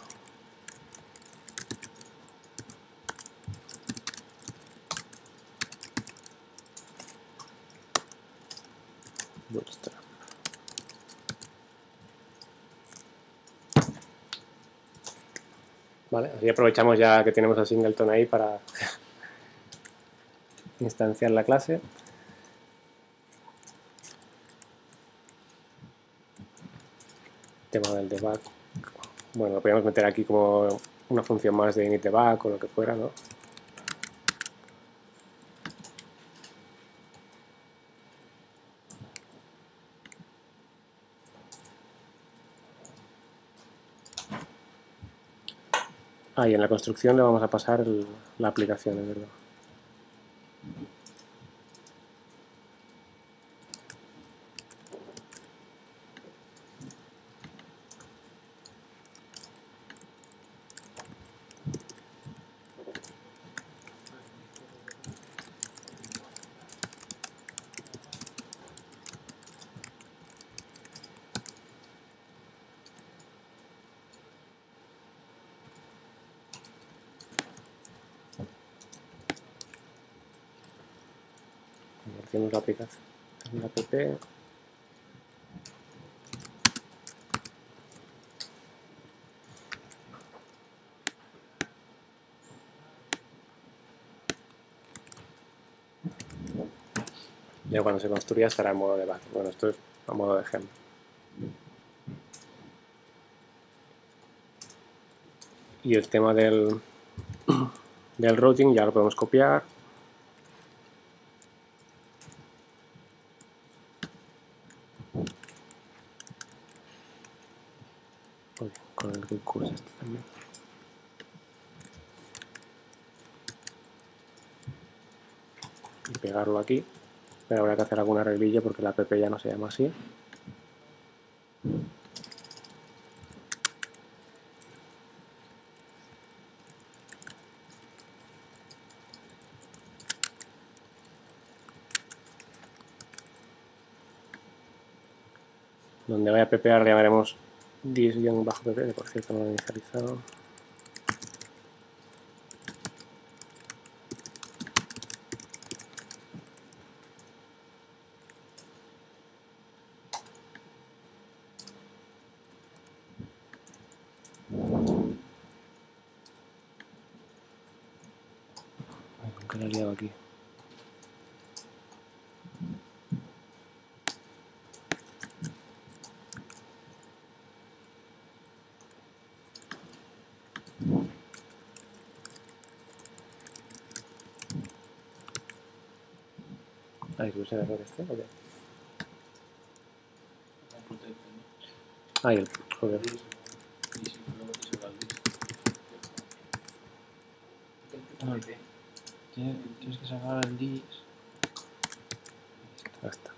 Bootstrap. Vale, así aprovechamos ya que tenemos a Singleton ahí para instanciar la clase. Tema del debug. Bueno, lo podríamos meter aquí como una función más de init debug o lo que fuera, ¿no? Y en la construcción le vamos a pasar la aplicación, es verdad. Convertimos la aplicación en la app. Ya cuando se construya estará en modo debug. Bueno, esto es a modo de ejemplo. Y el tema del routing ya lo podemos copiar. Uy, con el recurso este también. Y pegarlo aquí. Pero habrá que hacer alguna arreglillo porque la app ya no se llama así. Donde vaya a ppear le llamaremos dis-pp, que por cierto no lo he inicializado. Aunque lo he liado aquí. Ahí puse el error este, ok. Ahí el joder. Tienes que sacar el dis. Ya está.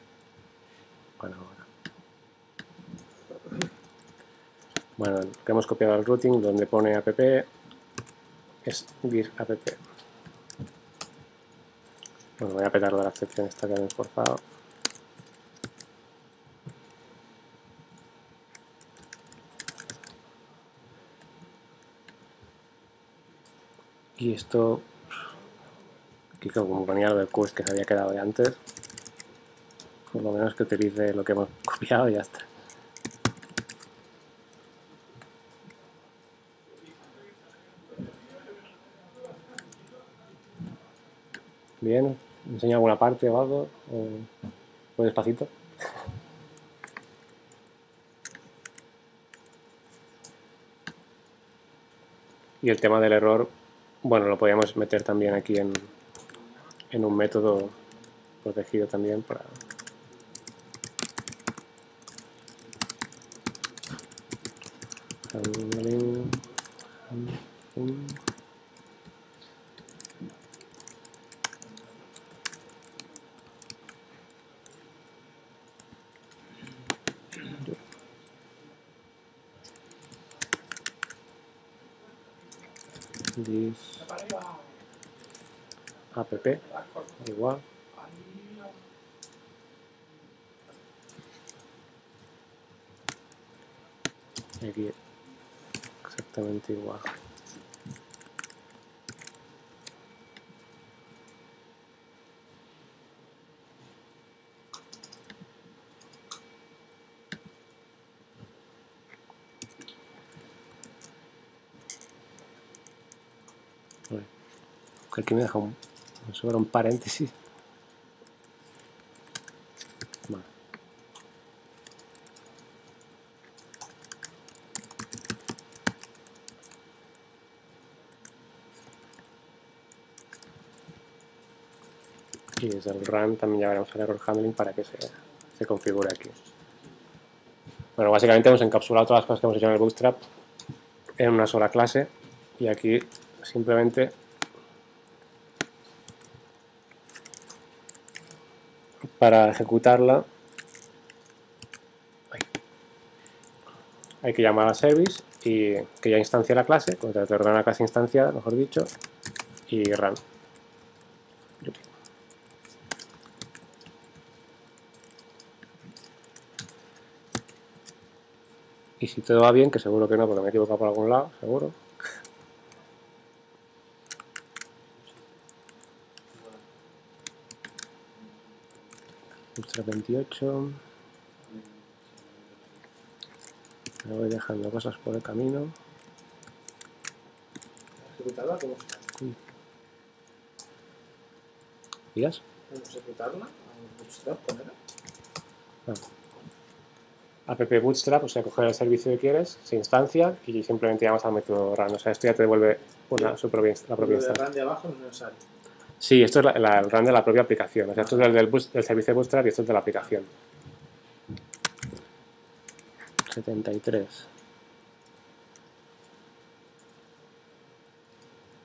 Bueno, ahora. Bueno, que hemos copiado el routing, donde pone app es dir app. Bueno, voy a petar la excepción esta que hemos forzado. Y esto, aquí como ponía lo del curso que se había quedado de antes, por lo menos que utilice lo que hemos copiado y ya está. Bien, ¿enseño alguna parte o algo? ¿O despacito? Y el tema del error, bueno, lo podríamos meter también aquí en un método protegido también para... handling. This app igual. Aquí exactamente igual. Aquí me deja me sobra un paréntesis. Vale. Y desde el run también ya veremos el error handling para que se configure aquí. Bueno, básicamente hemos encapsulado todas las cosas que hemos hecho en el Bootstrap en una sola clase y aquí simplemente para ejecutarla hay que llamar a service y que ya instancia la clase, cuando te ordena la clase instanciada, mejor dicho, y run. Y si todo va bien, que seguro que no, porque me he equivocado por algún lado, seguro. Bootstrap 28. Me voy dejando cosas por el camino. ¿Ejecutarla? ¿Cómo se llama? ¿Días? ¿Cómo ejecutarla? ¿Bootstrap? ¿Cómo era? App Bootstrap, o sea, coger el servicio que quieres, se instancia y simplemente llamas al método run. O sea, esto ya te devuelve la propia instancia. Lo de run de abajo no es necesario. Sí, esto es el run de la propia aplicación. O sea, esto es del servicio de Bootstrap y esto es de la aplicación. 73.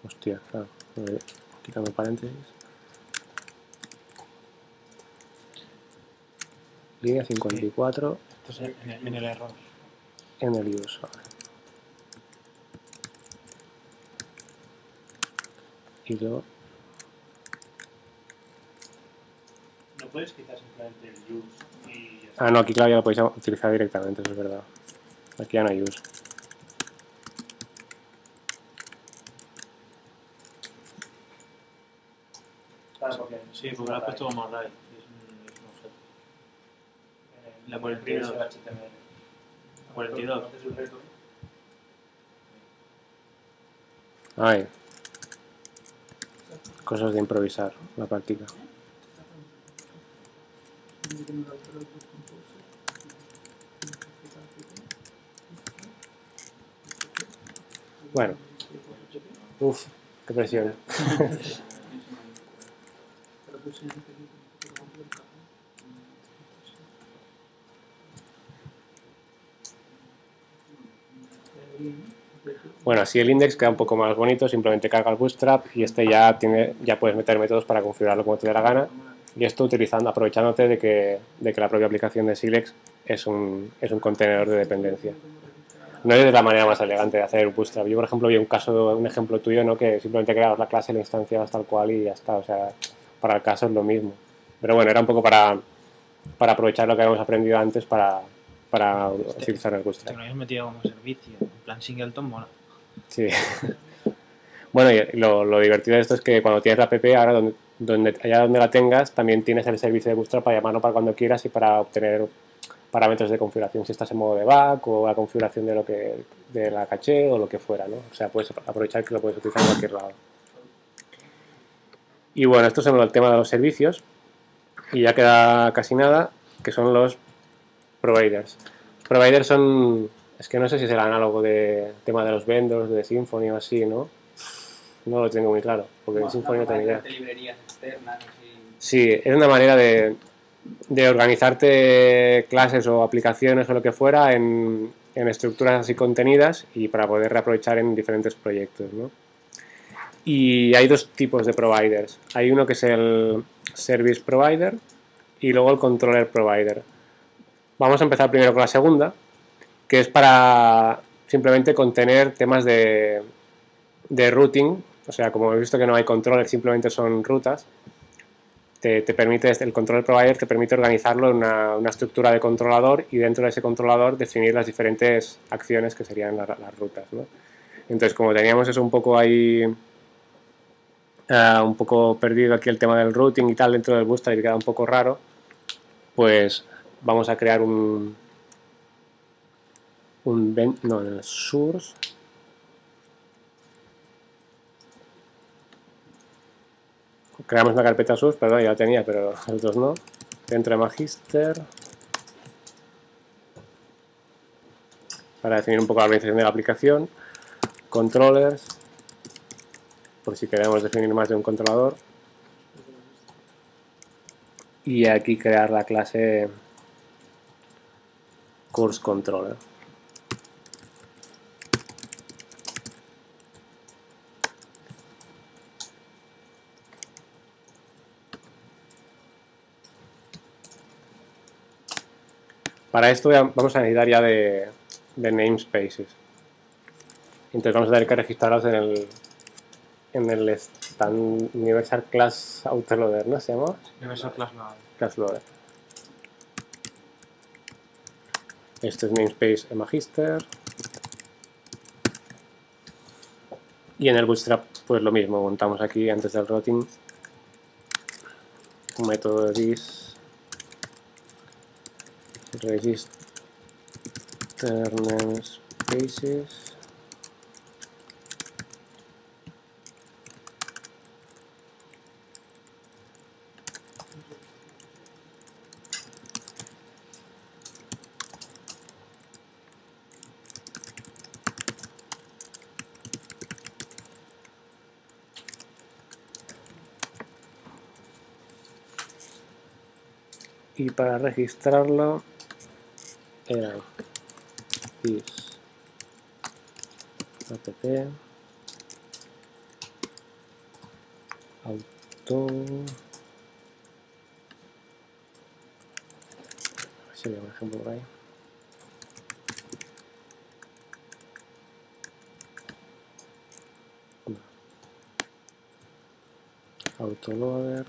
Hostia, claro. Quitando paréntesis. Línea 54 Esto es en el error. en el use. Y luego, No puedes quitar simplemente el use y ya está. ah, no, aquí claro ya lo podéis utilizar directamente, eso es verdad. Aquí ya no hay use. Claro, porque Sí, porque lo has puesto como array. Es un objeto. La 42. es el HTML. 42. Haces el reto. Ay. Cosas de improvisar, la práctica. Bueno. Uf, qué presión. Bueno, así el index queda un poco más bonito, simplemente carga el Bootstrap y este ya puedes meter métodos para configurarlo como te dé la gana. Y esto aprovechándote de que la propia aplicación de Silex es un contenedor de dependencia. No es la manera más elegante de hacer Bootstrap. Yo, por ejemplo, vi un ejemplo tuyo, ¿no? Que simplemente creabas la clase, la instanciabas tal cual y ya está. O sea, para el caso es lo mismo. Pero bueno, era un poco para aprovechar lo que habíamos aprendido antes para utilizar el Bootstrap. Te lo habías metido como servicio. En plan singleton, mola. Sí. Bueno, y lo divertido de esto es que cuando tienes la app, ahora allá donde la tengas, también tienes el servicio de Bootstrap para llamarlo para cuando quieras y para obtener parámetros de configuración, si estás en modo debug o la configuración de la caché o lo que fuera, ¿no? O sea, puedes aprovechar que lo puedes utilizar en cualquier lado. Y bueno, esto es el tema de los servicios y ya queda casi nada, que son los providers. Los providers son, es que no sé si es el análogo de tema de los vendors, de Symfony o así, ¿no? No lo tengo muy claro, porque en Symfony no tengo idea. Librerías externas, así. Sí, es una manera de organizarte clases o aplicaciones o lo que fuera en estructuras así contenidas y para poder reaprovechar en diferentes proyectos, ¿no? Y hay dos tipos de providers. Hay uno que es el Service Provider y luego el Controller Provider. Vamos a empezar primero con la segunda, que es para simplemente contener temas de routing. O sea, como he visto que no hay controller, simplemente son rutas. El controller provider te permite organizarlo en una estructura de controlador y dentro de ese controlador definir las diferentes acciones que serían las rutas, ¿no? Entonces, como teníamos eso un poco ahí, un poco perdido aquí el tema del routing y tal dentro del Bootstrap y queda un poco raro, pues vamos a crear en el source. Creamos una carpeta source, perdón, ya la tenía, pero los otros no. Dentro de Magister. Para definir un poco la organización de la aplicación. Controllers. Por si queremos definir más de un controlador. Y aquí crear la clase Course Controller. Para esto vamos a necesitar ya de namespaces. Entonces vamos a tener que registrarlos en el Universal Class Autoloader, ¿no se llama? Universal Class Loader. Class Loader. Este es namespace en Magister. Y en el Bootstrap pues lo mismo, montamos aquí antes del routing un método de this register namespaces y para registrarlo era this app Auto. A ver si había un ejemplo por ahí. Autoloader.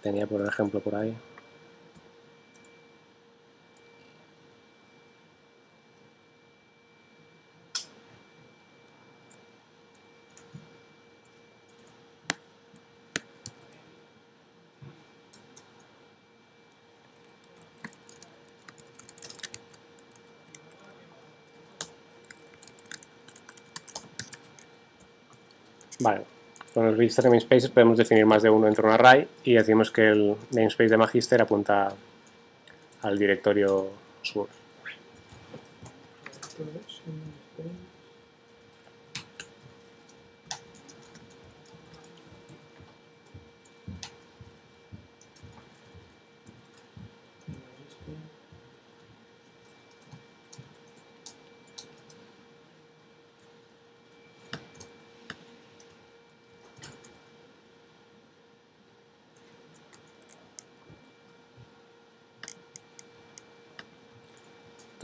Tenía por ejemplo por ahí. Vale, con el register namespaces podemos definir más de uno dentro de un array y decimos que el namespace de Magister apunta al directorio source.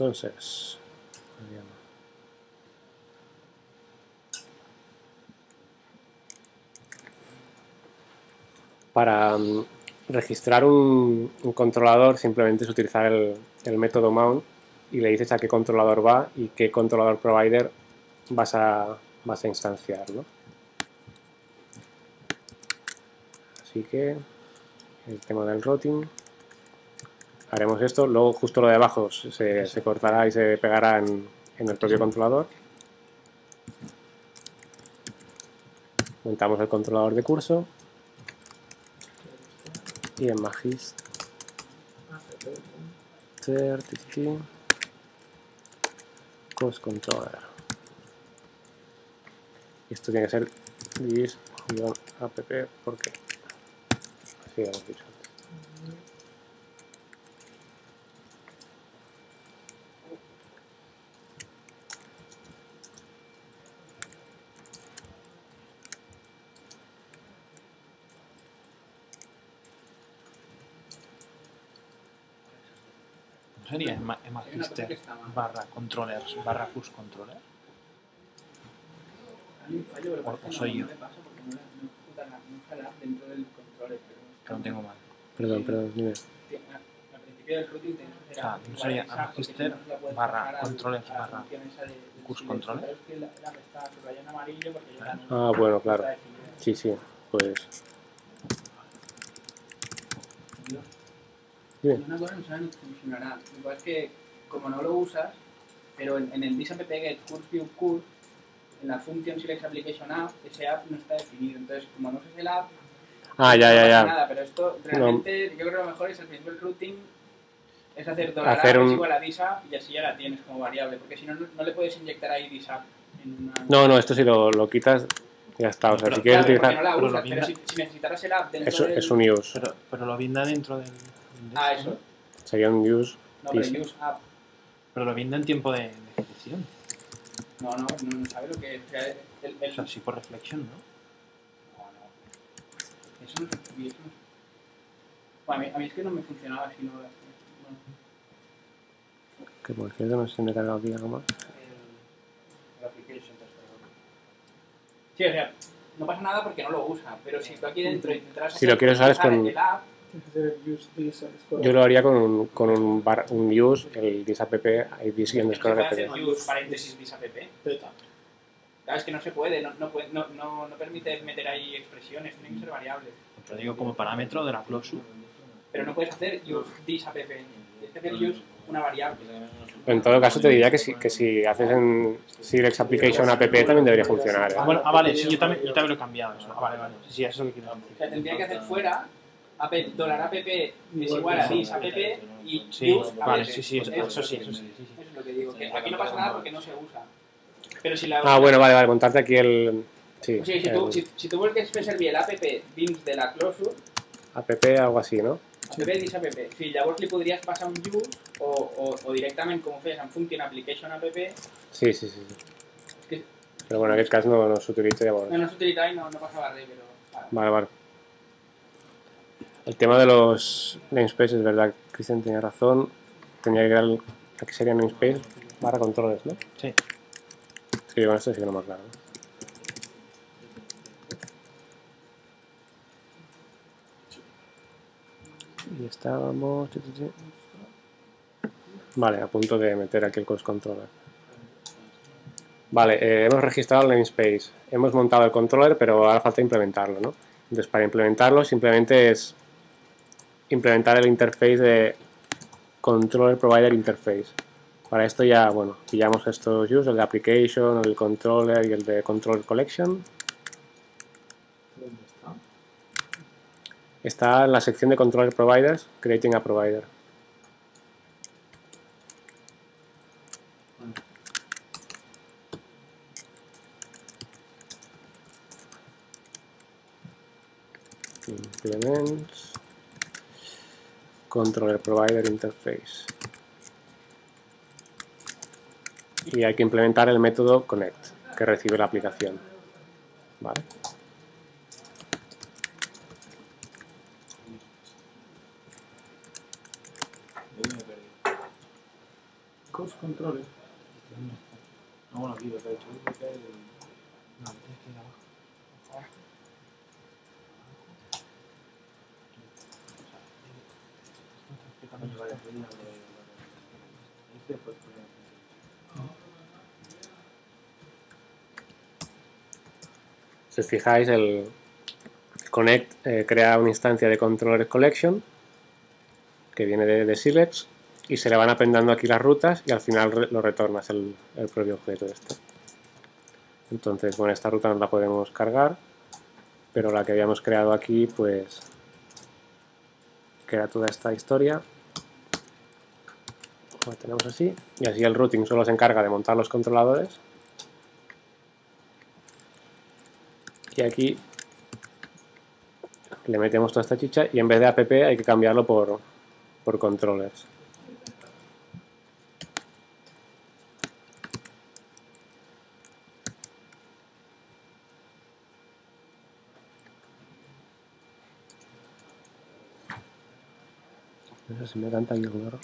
Entonces, para registrar un controlador simplemente es utilizar el método mount y le dices a qué controlador va y qué controlador provider vas a instanciar, ¿no? Así que el tema del routing, haremos esto, luego justo lo de abajo se cortará y se pegará en el propio controlador. Montamos el controlador de curso y en Magister course controller. Y esto tiene que ser dis-app porque así lo hemos dicho antes. ¿Sería Magister barra controllers barra push controller? O soy yo. Que no tengo mal. Perdón, dime. Al principio del routing tienes que hacer No sería Magister barra controllers barra push controller. Ah, bueno, claro. Sí, pues. Dime. Una cosa no sabe, no funcionará. Igual que, como no lo usas, pero en el disapp get course view course, en la función select application app, ese app no está definido. Entonces, como no usas el app, Ah, no pasa ya. nada. Pero esto realmente, yo creo que lo mejor es al principio del routing es hacer $app es igual a disapp y así ya la tienes como variable. Porque si no, no le puedes inyectar ahí disapp en una. No, esto si lo quitas, ya está. O sea, si quieres Claro, utilizar. no la usas, pero pero si necesitaras el app dentro del. Es un use. Pero lo binda dentro del. Ah, eso. Sería un use. No, pero use app. Pero lo binda en tiempo de ejecución. No sabe lo que es. O sea, sí por reflexión, ¿no? Eso no es. Bueno, a mí es que no me funcionaba así, no. Que por cierto, no sé si me he cargado aquí algo más. El application Sí, o sea, no pasa nada porque no lo usa, pero si tú aquí dentro intentarás Si lo quieres usar es con. el app, Yo lo haría con un use, el disapp ibis y underscore puede hacer rpd. use paréntesis disapp. Claro, es que no se puede, no permite meter ahí expresiones, tienen que ser variables. Lo digo como parámetro de la clausura. Pero no puedes hacer use disapp. Tienes que hacer use una variable. En todo caso, te diría que si haces en Silex Application app también debería funcionar. ¿eh? Bueno, vale, sí, yo también lo he cambiado eso. Vale. Sí, eso es lo que quiero O decir. sea, tendría que hacer fuera $app es igual a this app y Sí, use vale, app. sí, eso sí. Eso es lo que digo. Que aquí no pasa nada porque no se usa. Pero si la... Ah, bueno, vale, montarte aquí el... Sí, O sea, si tú vuelves a servir el app dins de la closure, app, algo así, ¿no? app dins app, si llavors li podries passar un use o directament com ho feies en function application app, Sí. que- Però bueno, en aquest cas no s'utilitza llavors. no s'utilitzava i no passava res, però... Vale. El tema de los namespaces, es verdad, Cristian tenía razón. Tenía que crear aquí sería namespace barra controles, ¿no? Sí. Es que yo con esto sí que no me aclaro. Y estábamos... Vale, a punto de meter aquí el cross controller. Vale, hemos registrado el namespace. Hemos montado el controller, pero ahora falta implementarlo, ¿no? Entonces, para implementarlo simplemente es implementar el interface de Controller Provider Interface. Para esto ya, bueno, pillamos estos views, el de Application, el de Controller y el de Controller Collection. ¿Dónde está? Está en la sección de Controller Providers, Creating a Provider. Implements Controller Provider Interface. Y hay que implementar el método connect que recibe la aplicación. ¿Vale? Coast controller. No, bueno, aquí lo que he hecho es que hay... No, tienes que ir abajo. Si os fijáis, el Connect crea una instancia de Controller Collection que viene de Silex y se le van aprendiendo aquí las rutas y al final lo retornas el propio objeto este. Entonces, bueno, esta ruta no la podemos cargar, pero la que habíamos creado aquí, pues, que era toda esta historia, la tenemos así, y así el routing solo se encarga de montar los controladores. Y aquí le metemos toda esta chicha y en vez de app hay que cambiarlo por controllers. No sé si me canta aquí algún error.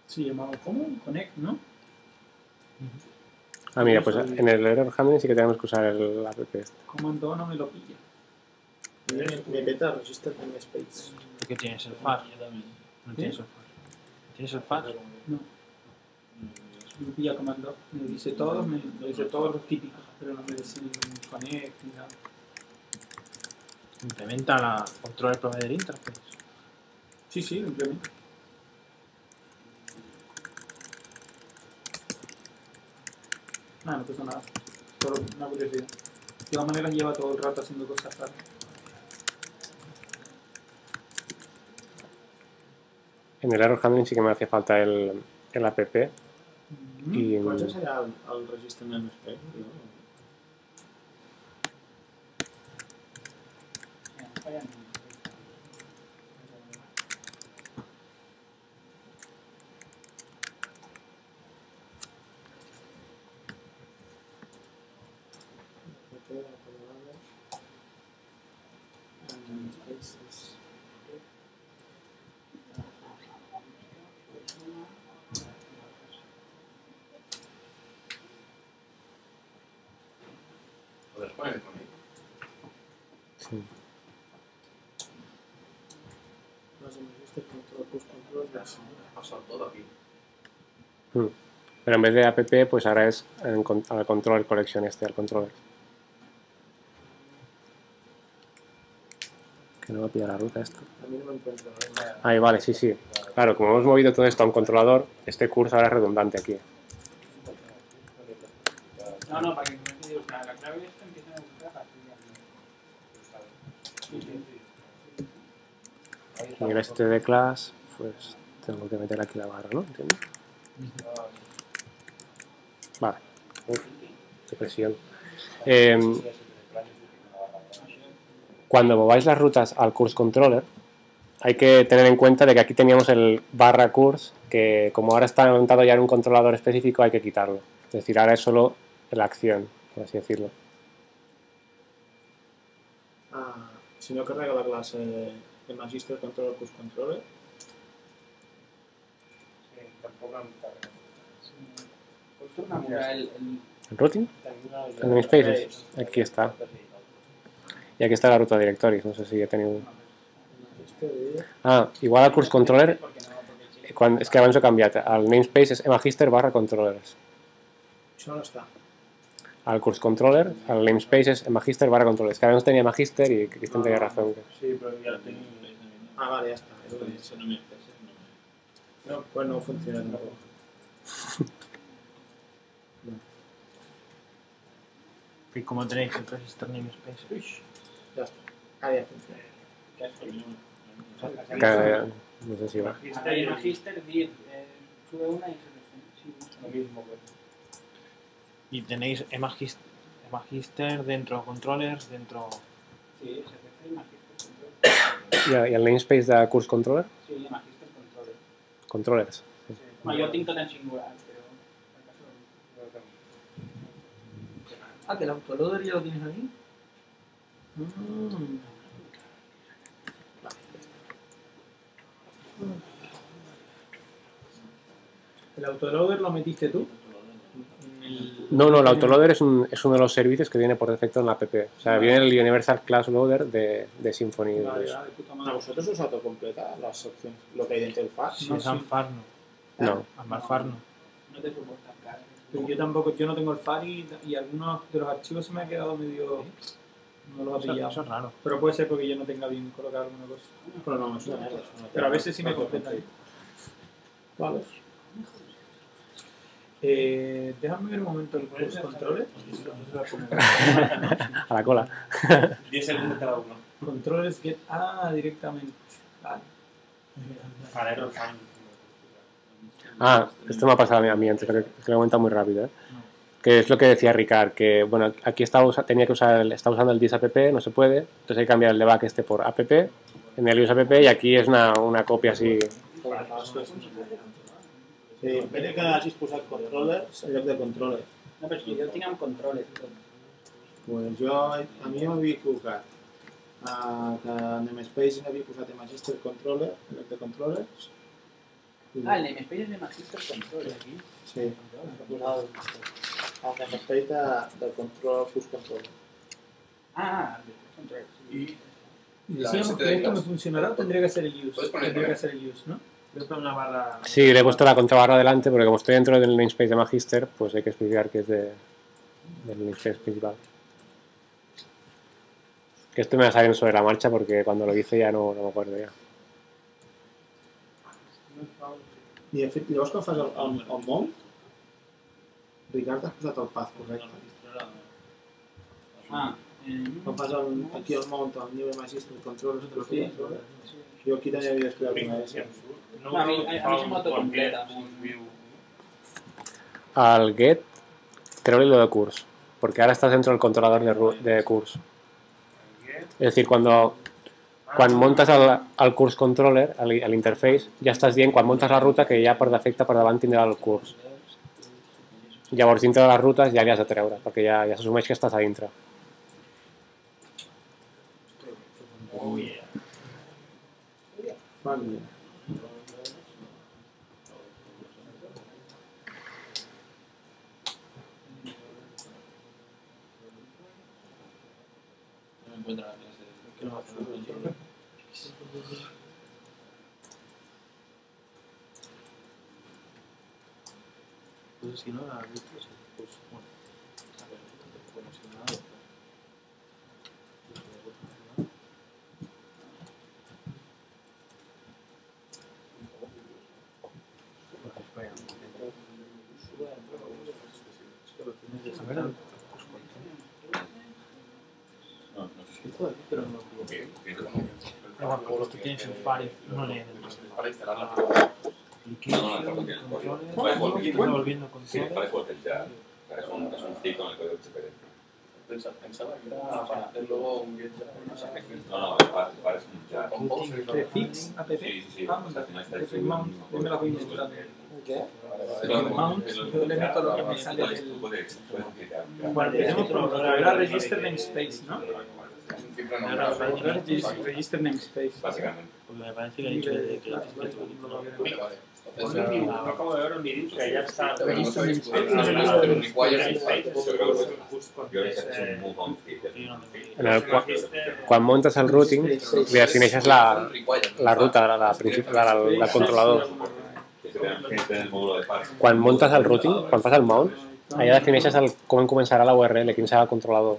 Se llamaba ¿cómo? Connect, ¿no? Ah, mira, pues en el error handling sí que tenemos que usar el app. Comando no me lo pilla. Me peta register namespace. ¿Por qué tienes el FAR? No tienes el FAR. ¿Tienes el FAR? No. Me pilla comando. Me dice todos los típicos, pero no me dice ni connect ni nada. Implementa la Controller Provider Interface. Sí, lo implemento. No pasa nada. Solo una curiosidad. De todas maneras lleva todo el rato haciendo cosas raras. En el error handling sí que me hace falta el app. Y Pots ensenyar el registre namespace? Poder poner con ahí. Sí. Los register control, push control, Pasó todo aquí. Pero en vez de app, pues ahora es al controller collection al controller. Que no va a pillar la ruta esto. A mí no me encuentro. Ahí vale, sí, sí. Claro, como hemos movido todo esto a un controlador, este curso ahora es redundante aquí. No, para que no te digo nada. La clave de esto empieza a buscar a partir de aquí. Y el este de class, pues tengo que meter aquí la barra, ¿no? ¿Entiendes? Vale. Uf, qué presión. Cuando mováis las rutas al curse controller, hay que tener en cuenta de que aquí teníamos el barra curse, que como ahora está montado ya en un controlador específico, hay que quitarlo. Es decir, ahora es solo la acción, por así decirlo. Si no carrega la clase de Magister Controller Push Controller. Sí, tampoco me carga. Pues torna a mirar el ¿El routing? ¿El namespaces? Aquí está. Y aquí está la ruta directories, no sé si he tenido... igual al curse controller, és que abans ho he canviat. El namespace és magister barra controllers. Això no està. Al curse controller, el namespace és magister barra controllers. Que abans tenia magister y Cristian tenía razón. Sí, pero ya lo tengo. Vale, ya está. No, pues no funciona tampoco. ¿Y cómo tenéis el register namespace? Ya está. Ahí ya funciona. No sé si va. Hay un magister, sube una y se Lo mismo. ¿Y tenéis magister dentro controllers, dentro...? Sí, SPC y magister I el namespace de curse controller? Sí, magister controller. Controllers. Bueno, jo tinc tot en singular, però... Que el autoloader ya lo tienes ahí. ¿El autoloader lo metiste tú? No, el autoloader es uno de los servicios que viene por defecto en la app. O sea, viene el Universal Class Loader de Symfony. ¿A vosotros os autocompleta las opciones? Lo que hay dentro del FAR. Si es Anfar, no. No. Anfar no. No te soportas, cara. Pero yo tampoco, yo no tengo el FAR y algunos de los archivos se me ha quedado medio... No los ha pillado. Eso es raro. Pero puede ser porque yo no tenga bien colocado alguna cosa. Pero no, es una mierda. Pero a veces sí me completa ahí. Vale. Déjame ver un momento el curse controller. A la cola. 10 segundos cada uno. Controllers get... directamente. Vale. Para error find. Esto me ha pasado a mí antes, que lo he comentado muy rápido. Que es lo que decía Ricard, que bueno, aquí estaba usando el disapp, no se puede, entonces hay que cambiar el debug por app, en el usapp, y aquí es una copia así. Sí, en vez de que hagis posat controllers en lloc de controller. No, però és que jo tinc amb controller. Pues jo, a mi m'havia equivocat. Que en namespace n'havia posat magister controller en lloc de controllers. El namespace és de magister controller, aquí. Sí, he posat el namespace de control push controller. Controller, sí. Y decíamos que esto me funcionará, tendría que ser el use. Tendría que ser el use, ¿no? Una barra... Sí, le he puesto la contrabarra delante porque como estoy dentro del namespace de Magister, pues hay que especificar que es del namespace principal. Que esto me va saliendo sobre la marcha porque cuando lo hice ya no me acuerdo ya. I de fet, llavors quan fas el mount, Ricard, has posat el path correcte. Quan fas aquí el mount, el new magister controller, jo aquí també havia d'escriure alguna vegada. A mi se m'autocompleta. Al get, treure lo de curse, porque ahora estás dentro del controlador de curse. Es decir, cuando montas al curse controller, al interface, ja estàs dient, quan montes la ruta, que ja per defecte per davant tindrà el curse. Llavors, dintre de les rutes ja li has de treure, perquè ja s'assumeix que estàs a dintre. Oh, yeah. Fun. No encuentro la clase. Entonces, si no, la visto, pues bueno. Bueno, si nada, pero no esto tienes el Fire, no lee Para instalarla. Devolviendo Sí, controles. para poder ya. Es un stick con el código HPD. Pensaba que era para hacer luego un get. No, para es un ya. Prefix, app. Sí. Ah, O sea, al final está prefix hecho mount, yo me la voy a instalar. ¿Qué? Mount, yo le meto lo que me sale del... Bueno, tenemos Era register namespace, ¿no? Es un cifra Era nombrado. register namespace. Básicamente. Pues me parece que ha dicho de que Vale, vale. No Entonces, acabo de ver un vídeo que ya está. pero no soy Yo creo que es un move on fit. En el cuando montas el routing, le defineixes la ruta, la principal, la controlador. Quan montes el routing, quan fas el mount, allà defineixes com començarà la URL, quin serà el controlador.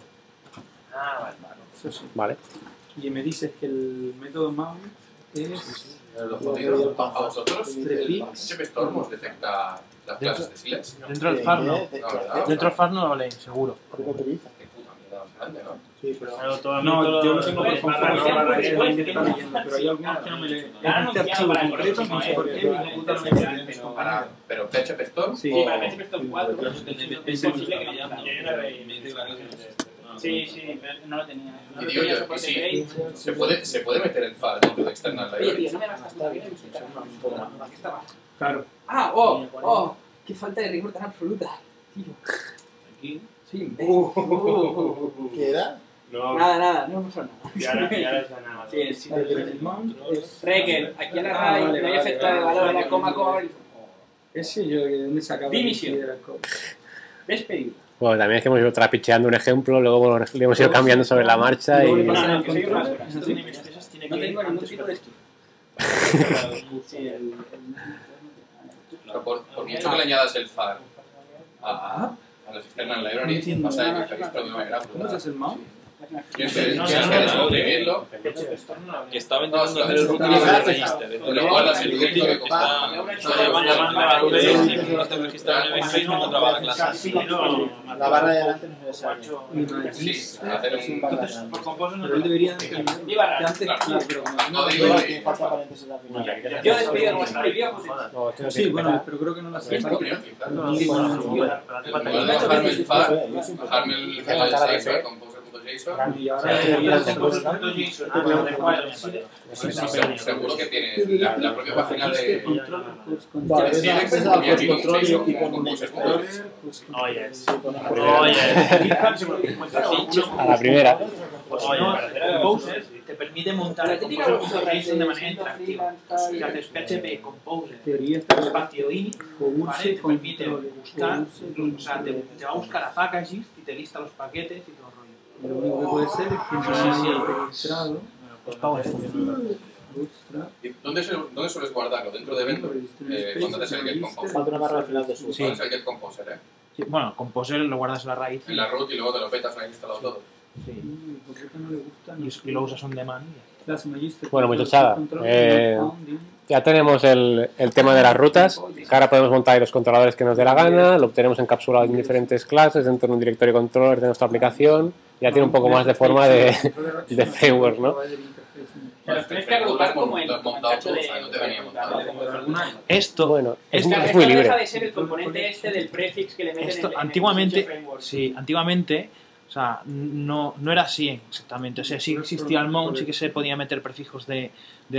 Ah, vale. Eso sí. Vale. Y me dices que el método mount es... Lo jodido a vosotros, el Prefix. HPStorm os detecta las clases de silencio. dentro del FAR no. ¿verdad? Dentro del FAR no lo leen, seguro. ¿Por qué utiliza? Qué puta mierda más grande, ¿no? Sí, pero... No, yo lo tengo por configuración para que Igual, me está leyendo, pero hay algunos que no me leen. Ya Este archivo anunciaba concreto, no sé por qué, mi hijo puta no me lee mis compañeros. Pero PHPStorm Sí. Sí, o... para PHP Storm 4 es posible que no funcione. Sí, pero no lo tenía. No Y lo digo tenía yo, soporte sí. Grace. ¿Se puede meter el FAR dentro de external Oye, tío, libraries? no me gastas todavía en visitar. Aquí estaba. Claro. Ah, oh, qué falta de rigor tan absoluta. Tío. Aquí. Sí, imbécil. ¿Qué era? No, Nada, no pasó nada. ya ahora está nada más. Sí. El mount es... Reker, aquí a la Ah, RAI vale, no hay vale, efecto vale, de valor, vale, la coma vale. con... Ese yo, ¿de dónde sacaba? División. el code? Despedido. Bueno, también es que hemos ido trapicheando un ejemplo, luego le hemos ido cambiando sobre la marcha y... Luego le pasan No, al que soy una control, basura. ¿es así? No tengo ningún tipo de esto. Sí, Por mucho que le añadas el FAR a los external libraries, pasa de que el registro de manera ¿Cómo se hace el mount? tienes que descomprimirlo, Que estaba no, intentando hacer el no, routing no, del no, register. lo guardas en tu directorio de Está llamando a la este registro de Facebook no encontraba la clase. La barra de adelante no es necesaria. Y Sí, Magister. hacer Es un un... barra Por composo no Pero él debería entender que antes, claro, pero como No no, digo Igual que... que falta paréntesis al final. yo despedido no escribía, pues... sí, bueno, pero creo que no lo hace Esto, falta. mira, quizás. Sí, bueno, Igual bajarme el FAR, bajarme el CSS, composer.json, y ahora debería ser seguro que tiene la propia página de... Vale, Sí, esa sí, es la sí, post sí, control sí, y con un composer.json. Oye, A la primera. Composer te permite montar el Composer.json de manera interactiva. Si haces PHP Composer Debería estar espacio ini, ¿vale? Te permite buscar, o sea, te va a buscar a packages y te lista los paquetes y todo el rollo. Lo único que puede ser es que no haya registrado. Bootstrap. ¿Y ¿Dónde sueles guardarlo? ¿Dentro de Ventor? Cuando haces el get composer. Falta una barra al final de su. Sí. Cuando haces el get composer, ¿eh? Sí, bueno, Composer lo guardas en la raíz En la root y luego te lo petas una vez instalado todo. ¿Por qué no le gusta? y lo usas on demand. Class Magister. Bueno, muchachada, Control, founding. Ya tenemos el tema de las rutas, que ahora podemos montar ahí los controladores que nos dé la gana, lo tenemos encapsulado en diferentes clases dentro de un directorio controller de nuestra aplicación, ya tiene un poco más de forma de framework, ¿no? Pero los tienes que agrupar como el montado cacho tú, de... o sea, no te venía montado. Esto, Bueno, es Esto- muy Deja libre. de ser el componente este del prefix que le meten esto en el antiguamente, framework. sí, antiguamente, o sea, no era así exactamente. O sea, sí existía el mount, sí que se podía meter prefijos de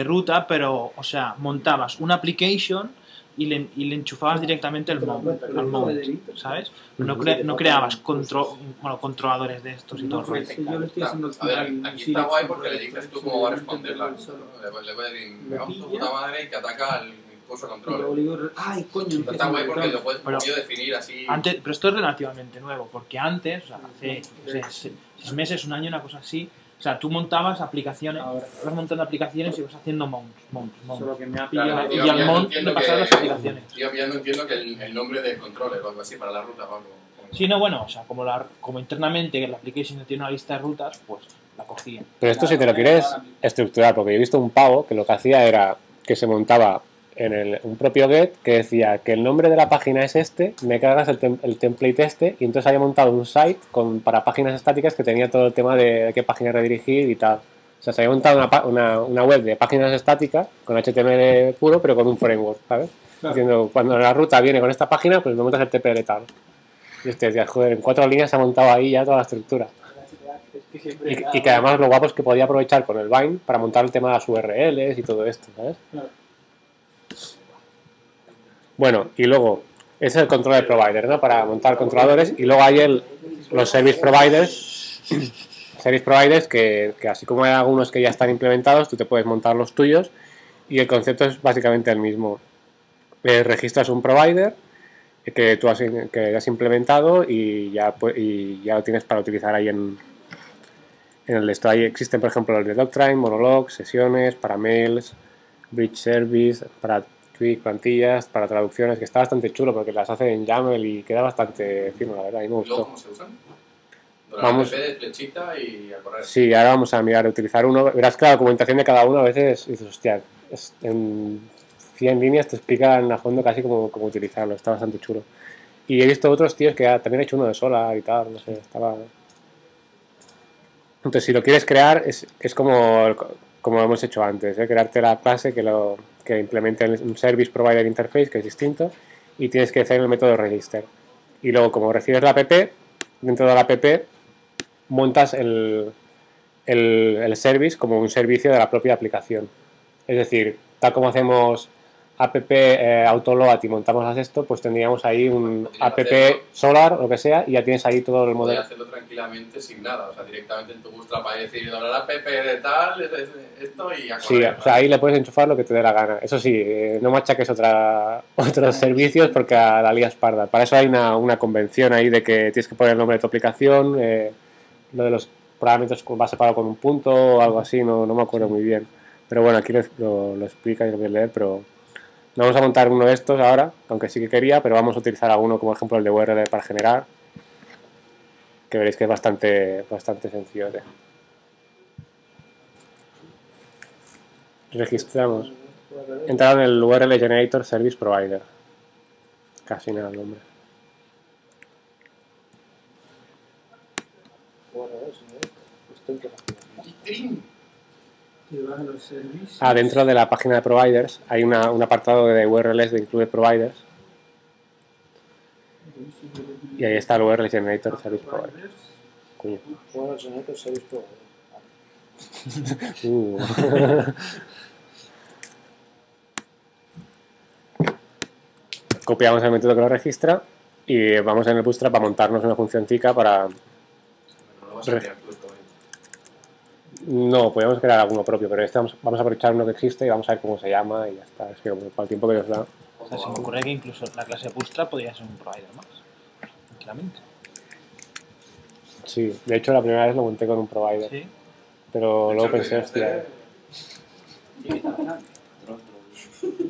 ruta, pero, o sea, montabas una application y le enchufabas directamente al mount, ¿sabes? No creabas controladores de estos y todo el rollo. Yo le estoy haciendo A ver, aquí está guay porque le dices tú cómo va a responder la... Le voy a decir, me va tu puta madre y que ataca al curso control. Ay, coño, Está guay porque lo puedes Pero- definir así... Antes, pero esto es relativamente nuevo, porque antes, o sea, hace 6 meses, un año, una cosa así, O sea, tú montabas aplicaciones, vas montando aplicaciones y vas haciendo mounts. Solo que me ha Claro, pillado. Y al mount le pasabas las aplicaciones. Yo ya no entiendo que el nombre del controller o algo así para la ruta o algo. Sí, no, bueno, o sea, como internamente la application tiene una lista de rutas, pues la cogían. Pero esto si te lo quieres estructurar, porque yo he visto un pavo que lo que hacía era que se montaba en un propio get que decía que el nombre de la página es este, me cargas el template este, y entonces había montado un site para páginas estáticas que tenía todo el tema de qué página redirigir y tal. O sea, se había montado una web de páginas estáticas con HTML puro, pero con un framework, ¿sabes? Claro. Diciendo, cuando la ruta viene con esta página, pues me montas el TPL tal. Y decía, joder, en 4 líneas se ha montado ahí ya toda la estructura. Y que además lo guapo es que podía aprovechar con el Vine para montar el tema de las URLs y todo esto, ¿sabes? Claro. Bueno, y luego, ese es el controller provider, ¿no? Para montar controladores. Y luego hay los service providers. Service providers que así como hay algunos que ya están implementados, tú te puedes montar los tuyos. Y el concepto es básicamente el mismo. Registras un provider que tú has implementado y ya lo tienes para utilizar ahí en el esto. Ahí existen, por ejemplo, los de Doctrine, Monolog, sesiones, para mails, Bridge Service, para Twig, plantillas, para traducciones, que está bastante chulo porque las hace en YAML y queda bastante fino, la verdad, a mí me ¿Y luego gustó. cómo se usan? Vamos. De flechita y a correr. Sí, ahora vamos a mirar, utilizar uno. Verás que la documentación de cada uno a veces dices, hostia, en 100 líneas te explican a fondo casi cómo utilizarlo, está bastante chulo. Y he visto otros tíos que también han hecho uno de Solar y tal, no sé, estaba... Entonces, si lo quieres crear, es como hemos hecho antes, crearte la clase que implemente un Service Provider Interface, que es distinto, y tienes que hacer el método register. Y luego, como recibes la app, dentro de la app montas el service como un servicio de la propia aplicación. Es decir, tal como hacemos app autoload y montamos esto, pues tendríamos ahí un app Solar o lo que sea, y ya tienes ahí todo el modelo. Podría hacerlo tranquilamente sin nada, o sea, directamente en tu Bootstrap para decir, doblar la app de tal, esto y a correr. Sí, o sea, ahí le puedes enchufar lo que te dé la gana. Eso sí, no machaques otros servicios porque a la lías parda. Para eso hay una convención ahí de que tienes que poner el nombre de tu aplicación, lo de los parámetros va separado con un punto o algo así, no me acuerdo muy bien. Pero bueno, aquí lo explica y lo voy a leer, pero no vamos a montar uno de estos ahora, aunque sí que quería, pero vamos a utilizar alguno como ejemplo el de URL para generar, que veréis que es bastante sencillo. Registramos. Entrar en el URL Generator Service Provider. Casi nada el nombre. Dentro de la página de providers hay un apartado de URLs de Include Providers. Y ahí está el URL Generator Service Provider. Coño. URL Generator Service Provider. Copiamos el método que lo registra y vamos en el Bootstrap a montarnos una función tica para... No, podríamos crear alguno propio, pero este vamos a aprovechar uno que existe y vamos a ver cómo se llama y ya está. Es que para el tiempo que nos da... O sea, se me ocurre que incluso la clase Bootstrap podría ser un provider más. Tranquilamente. Sí, de hecho la primera vez lo monté con un provider. Sí. Pero luego pensé, hostia...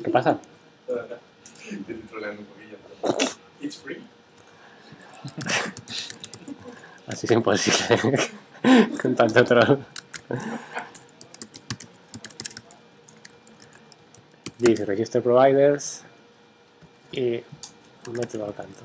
¿Qué pasa? Estoy troleando un poquillo. It's free. Así es imposible. Con tanto troll. Dice Register Providers y método al canto.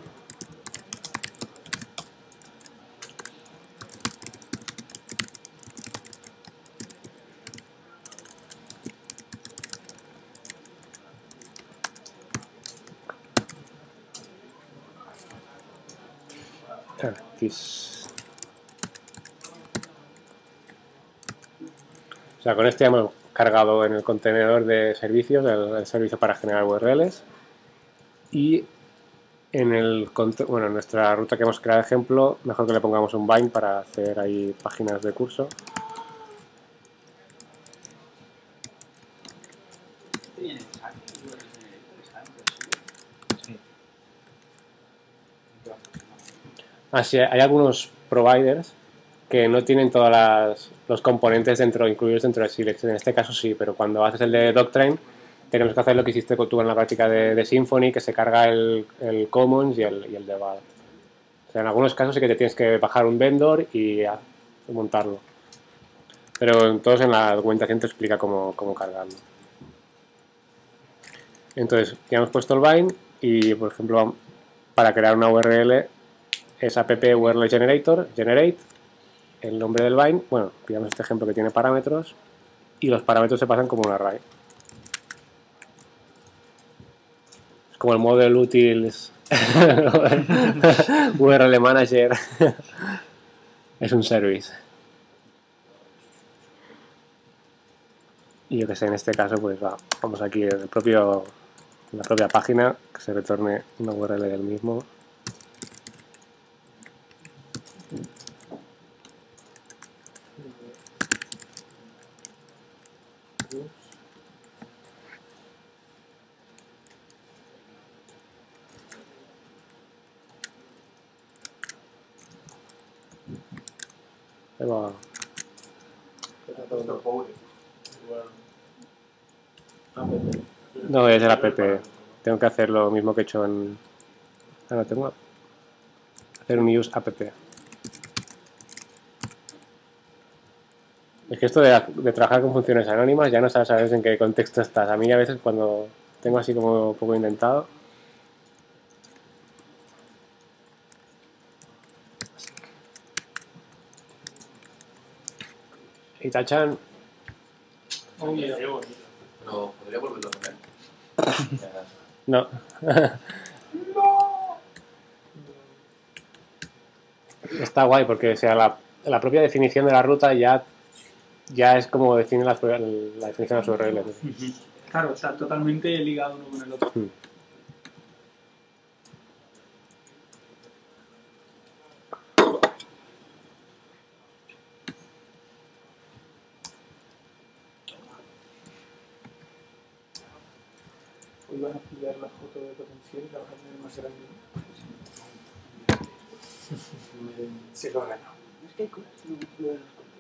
O sea, con este ya hemos cargado en el contenedor de servicios el servicio para generar URLs y en nuestra ruta que hemos creado ejemplo, mejor que le pongamos un bind para hacer ahí páginas de curso. Sí, hay algunos providers que no tienen todas los componentes incluidos dentro de Silex. En este caso sí, pero cuando haces el de Doctrine tenemos que hacer lo que hiciste tú en la práctica de Symfony, que se carga el Commons y el debug. O sea, en algunos casos sí que te tienes que bajar un vendor y montarlo. Pero entonces en la documentación te explica cómo cargarlo. Entonces, ya hemos puesto el bind y, por ejemplo, para crear una URL es app URL generator, generate, el nombre del bind. Bueno, pillamos este ejemplo que tiene parámetros y los parámetros se pasan como un array. Es como el model utils URL manager. Es un service. Y yo que sé, en este caso, pues vamos aquí en la propia página, que se retorne una URL del mismo. Ahí va. No, es el app. Tengo que hacer lo mismo que he hecho en... Ah, no, tengo que hacer un use app. Es que esto de trabajar con funciones anónimas ya no sabes en qué contexto estás. A mí a veces cuando tengo así como un poco intentado... Itachan. Pero podría volverlo a poner. No. Está guay porque o sea, la propia definición de la ruta ya es como define la definición de las URLs. Claro, está totalmente ligado uno con el otro. Hoy van a pillar la foto de potencial y la vas a tener más grande. Se lo ha ganado. Es que hay cosas,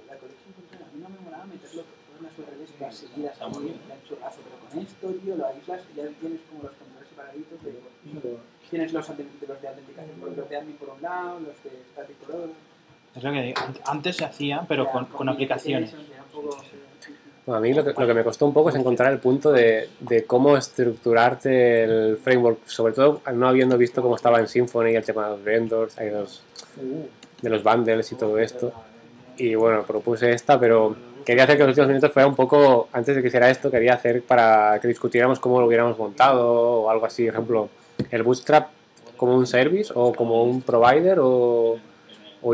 la colección contra a mí no me molaba meterlo todas las URLs todas seguidas ahí, el churrazo, pero con esto, tío, lo aíslas y ya tienes como los controles separaditos tienes los de autenticación, los de admin por un lado, los de static por otro. Es lo que digo, antes se hacía, pero con aplicaciones. Bueno, a mí lo que me costó un poco es encontrar el punto de cómo estructurarte el framework, sobre todo no habiendo visto cómo estaba en Symfony el tema de los vendors, de los bundles y todo esto. Y bueno, propuse esta, pero quería hacer que los últimos minutos fuera un poco, antes de que hiciera esto, quería hacer para que discutiéramos cómo lo hubiéramos montado o algo así. Por ejemplo, el Bootstrap como un service o como un provider o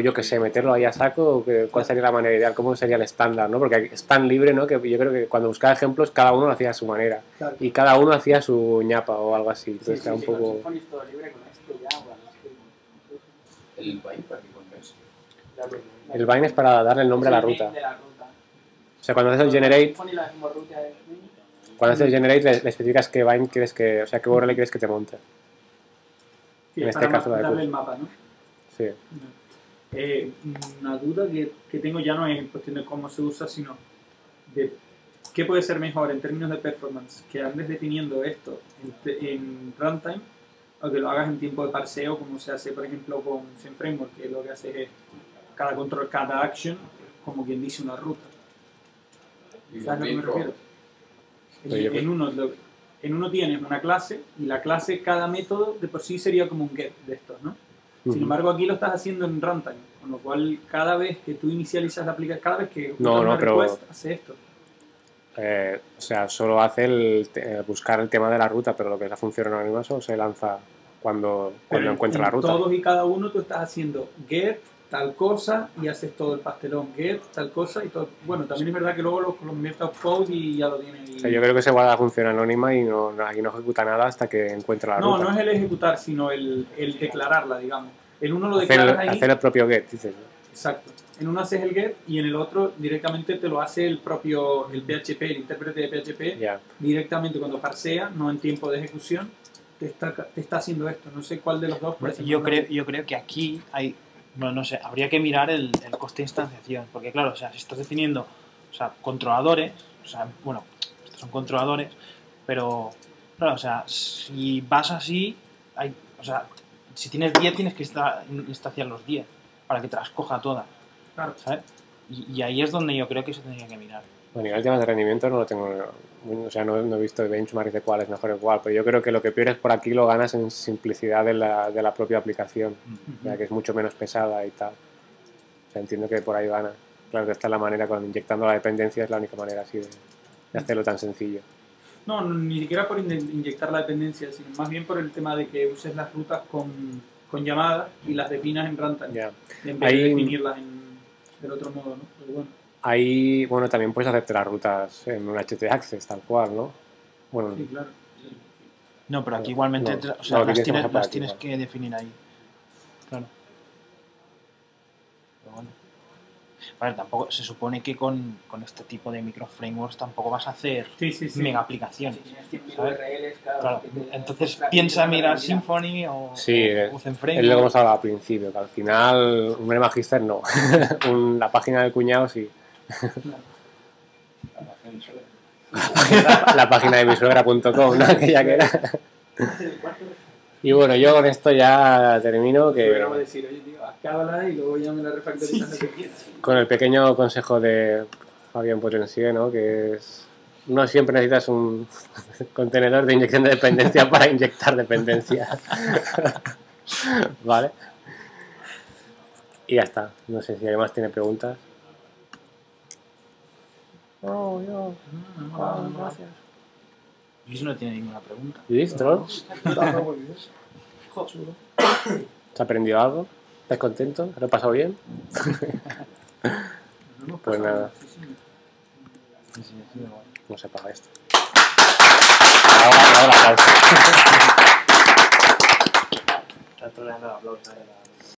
yo que sé, meterlo ahí a saco, cuál sería la manera ideal, cómo sería el estándar, ¿no? Porque es tan libre, ¿no? Que yo creo que cuando buscaba ejemplos, cada uno lo hacía a su manera. Claro. Y cada uno hacía su ñapa o algo así. Entonces era un poco... ¿El bind para qué es? El bind es para darle el nombre a la ruta. O sea, cuando haces el generate... Cuando haces el generate le especificas qué bind quieres que... O sea, qué URL quieres que te monte. Sí, en este caso darle el mapa, ¿no? Sí. Una duda que tengo ya no es en cuestión de cómo se usa, sino de qué puede ser mejor en términos de performance, que andes definiendo esto en runtime o que lo hagas en tiempo de parseo, como se hace por ejemplo con Zen Framework, que lo que hace es cada control, cada action, como quien dice una ruta. ¿Sabes a lo que me refiero? En uno tienes una clase y la clase, cada método de por sí sería como un get de estos, ¿no? Sin embargo, aquí lo estás haciendo en runtime, con lo cual cada vez que tú inicializas la aplicación, cada vez que una request, hace esto. O sea, solo hace buscar el tema de la ruta, pero lo que es la función anónima solo se lanza cuando encuentra la ruta. Todos y cada uno tú estás haciendo get, tal cosa, y haces todo el pastelón, get, tal cosa, y todo. Bueno, también es verdad que luego los conviertes a code y ya lo tienes. O sea, yo creo que se guarda la función anónima y aquí no ejecuta nada hasta que encuentra la ruta. No es el ejecutar, sino el declararla, digamos. En uno lo declaras ahí. Hacer el propio get, dices. Exacto. En uno haces el get y en el otro directamente te lo hace el PHP, el intérprete de PHP, directamente cuando parsea, no en tiempo de ejecución, te está haciendo esto. No sé cuál de los dos. Yo creo que aquí hay Bueno, no sé, habría que mirar el coste de instanciación, porque claro, o sea, si estás definiendo, o sea, controladores, o sea, bueno, estos son controladores, pero, claro, o sea, si vas así, o sea, si tienes 10 tienes que instanciar los 10 para que te las coja todas, Claro. ¿sabes? Y ahí es donde yo creo que se tendría que mirar. Bueno, y el tema de rendimiento no lo tengo, o sea, no he visto benchmarks de cuál es mejor o cuál, pero yo creo que lo que pierdes por aquí lo ganas en simplicidad de la propia aplicación, o sea, que es mucho menos pesada y tal. O sea, entiendo que por ahí gana. Claro que esta es la manera, con inyectando la dependencia es la única manera así de hacerlo tan sencillo. No, ni siquiera por inyectar la dependencia, sino más bien por el tema de que uses las rutas con llamadas y las definas en runtime, Ya. en vez de definirlas del otro modo, ¿no? Pero bueno. Ahí, bueno, también puedes hacerte las rutas en un HT Access, tal cual, ¿no? Bueno, Sí, claro. No, pero aquí igualmente, no, o sea, no, las que tienes tienes, que hacer aquí, que definir ahí. Claro. Pero bueno. Vale, tampoco, se supone que con este tipo de microframeworks tampoco vas a hacer mega aplicaciones. Si tienes 100.000 ¿sabes? URLs, claro. Claro, que te- entonces la piensa primera mirar habilidad. Symfony o sí, Zenframe. es lo que hemos hablado al principio, que al final un Magister no, la página del cuñado sí. La página de misuegra.com, ¿no? Aquella que era. Y bueno, yo con esto ya termino, que Pero va a decir, oye, tío, acábala y luego ya me la refactorizas lo que quieras. con el pequeño consejo de Fabián Potencié, ¿no? Que es, no siempre necesitas un contenedor de inyección de dependencia para inyectar dependencia. ¿Vale? Y ya está. No sé si alguien más tiene preguntas. No, yo. Gracias. Luis no tiene ninguna pregunta. ¿Luis, Troll? ¿Te has aprendido algo? ¿Estás contento? ¿Te lo has pasado bien? Pues nada. No se apaga esto. Ahora la pausa. Está troleando el aplauso.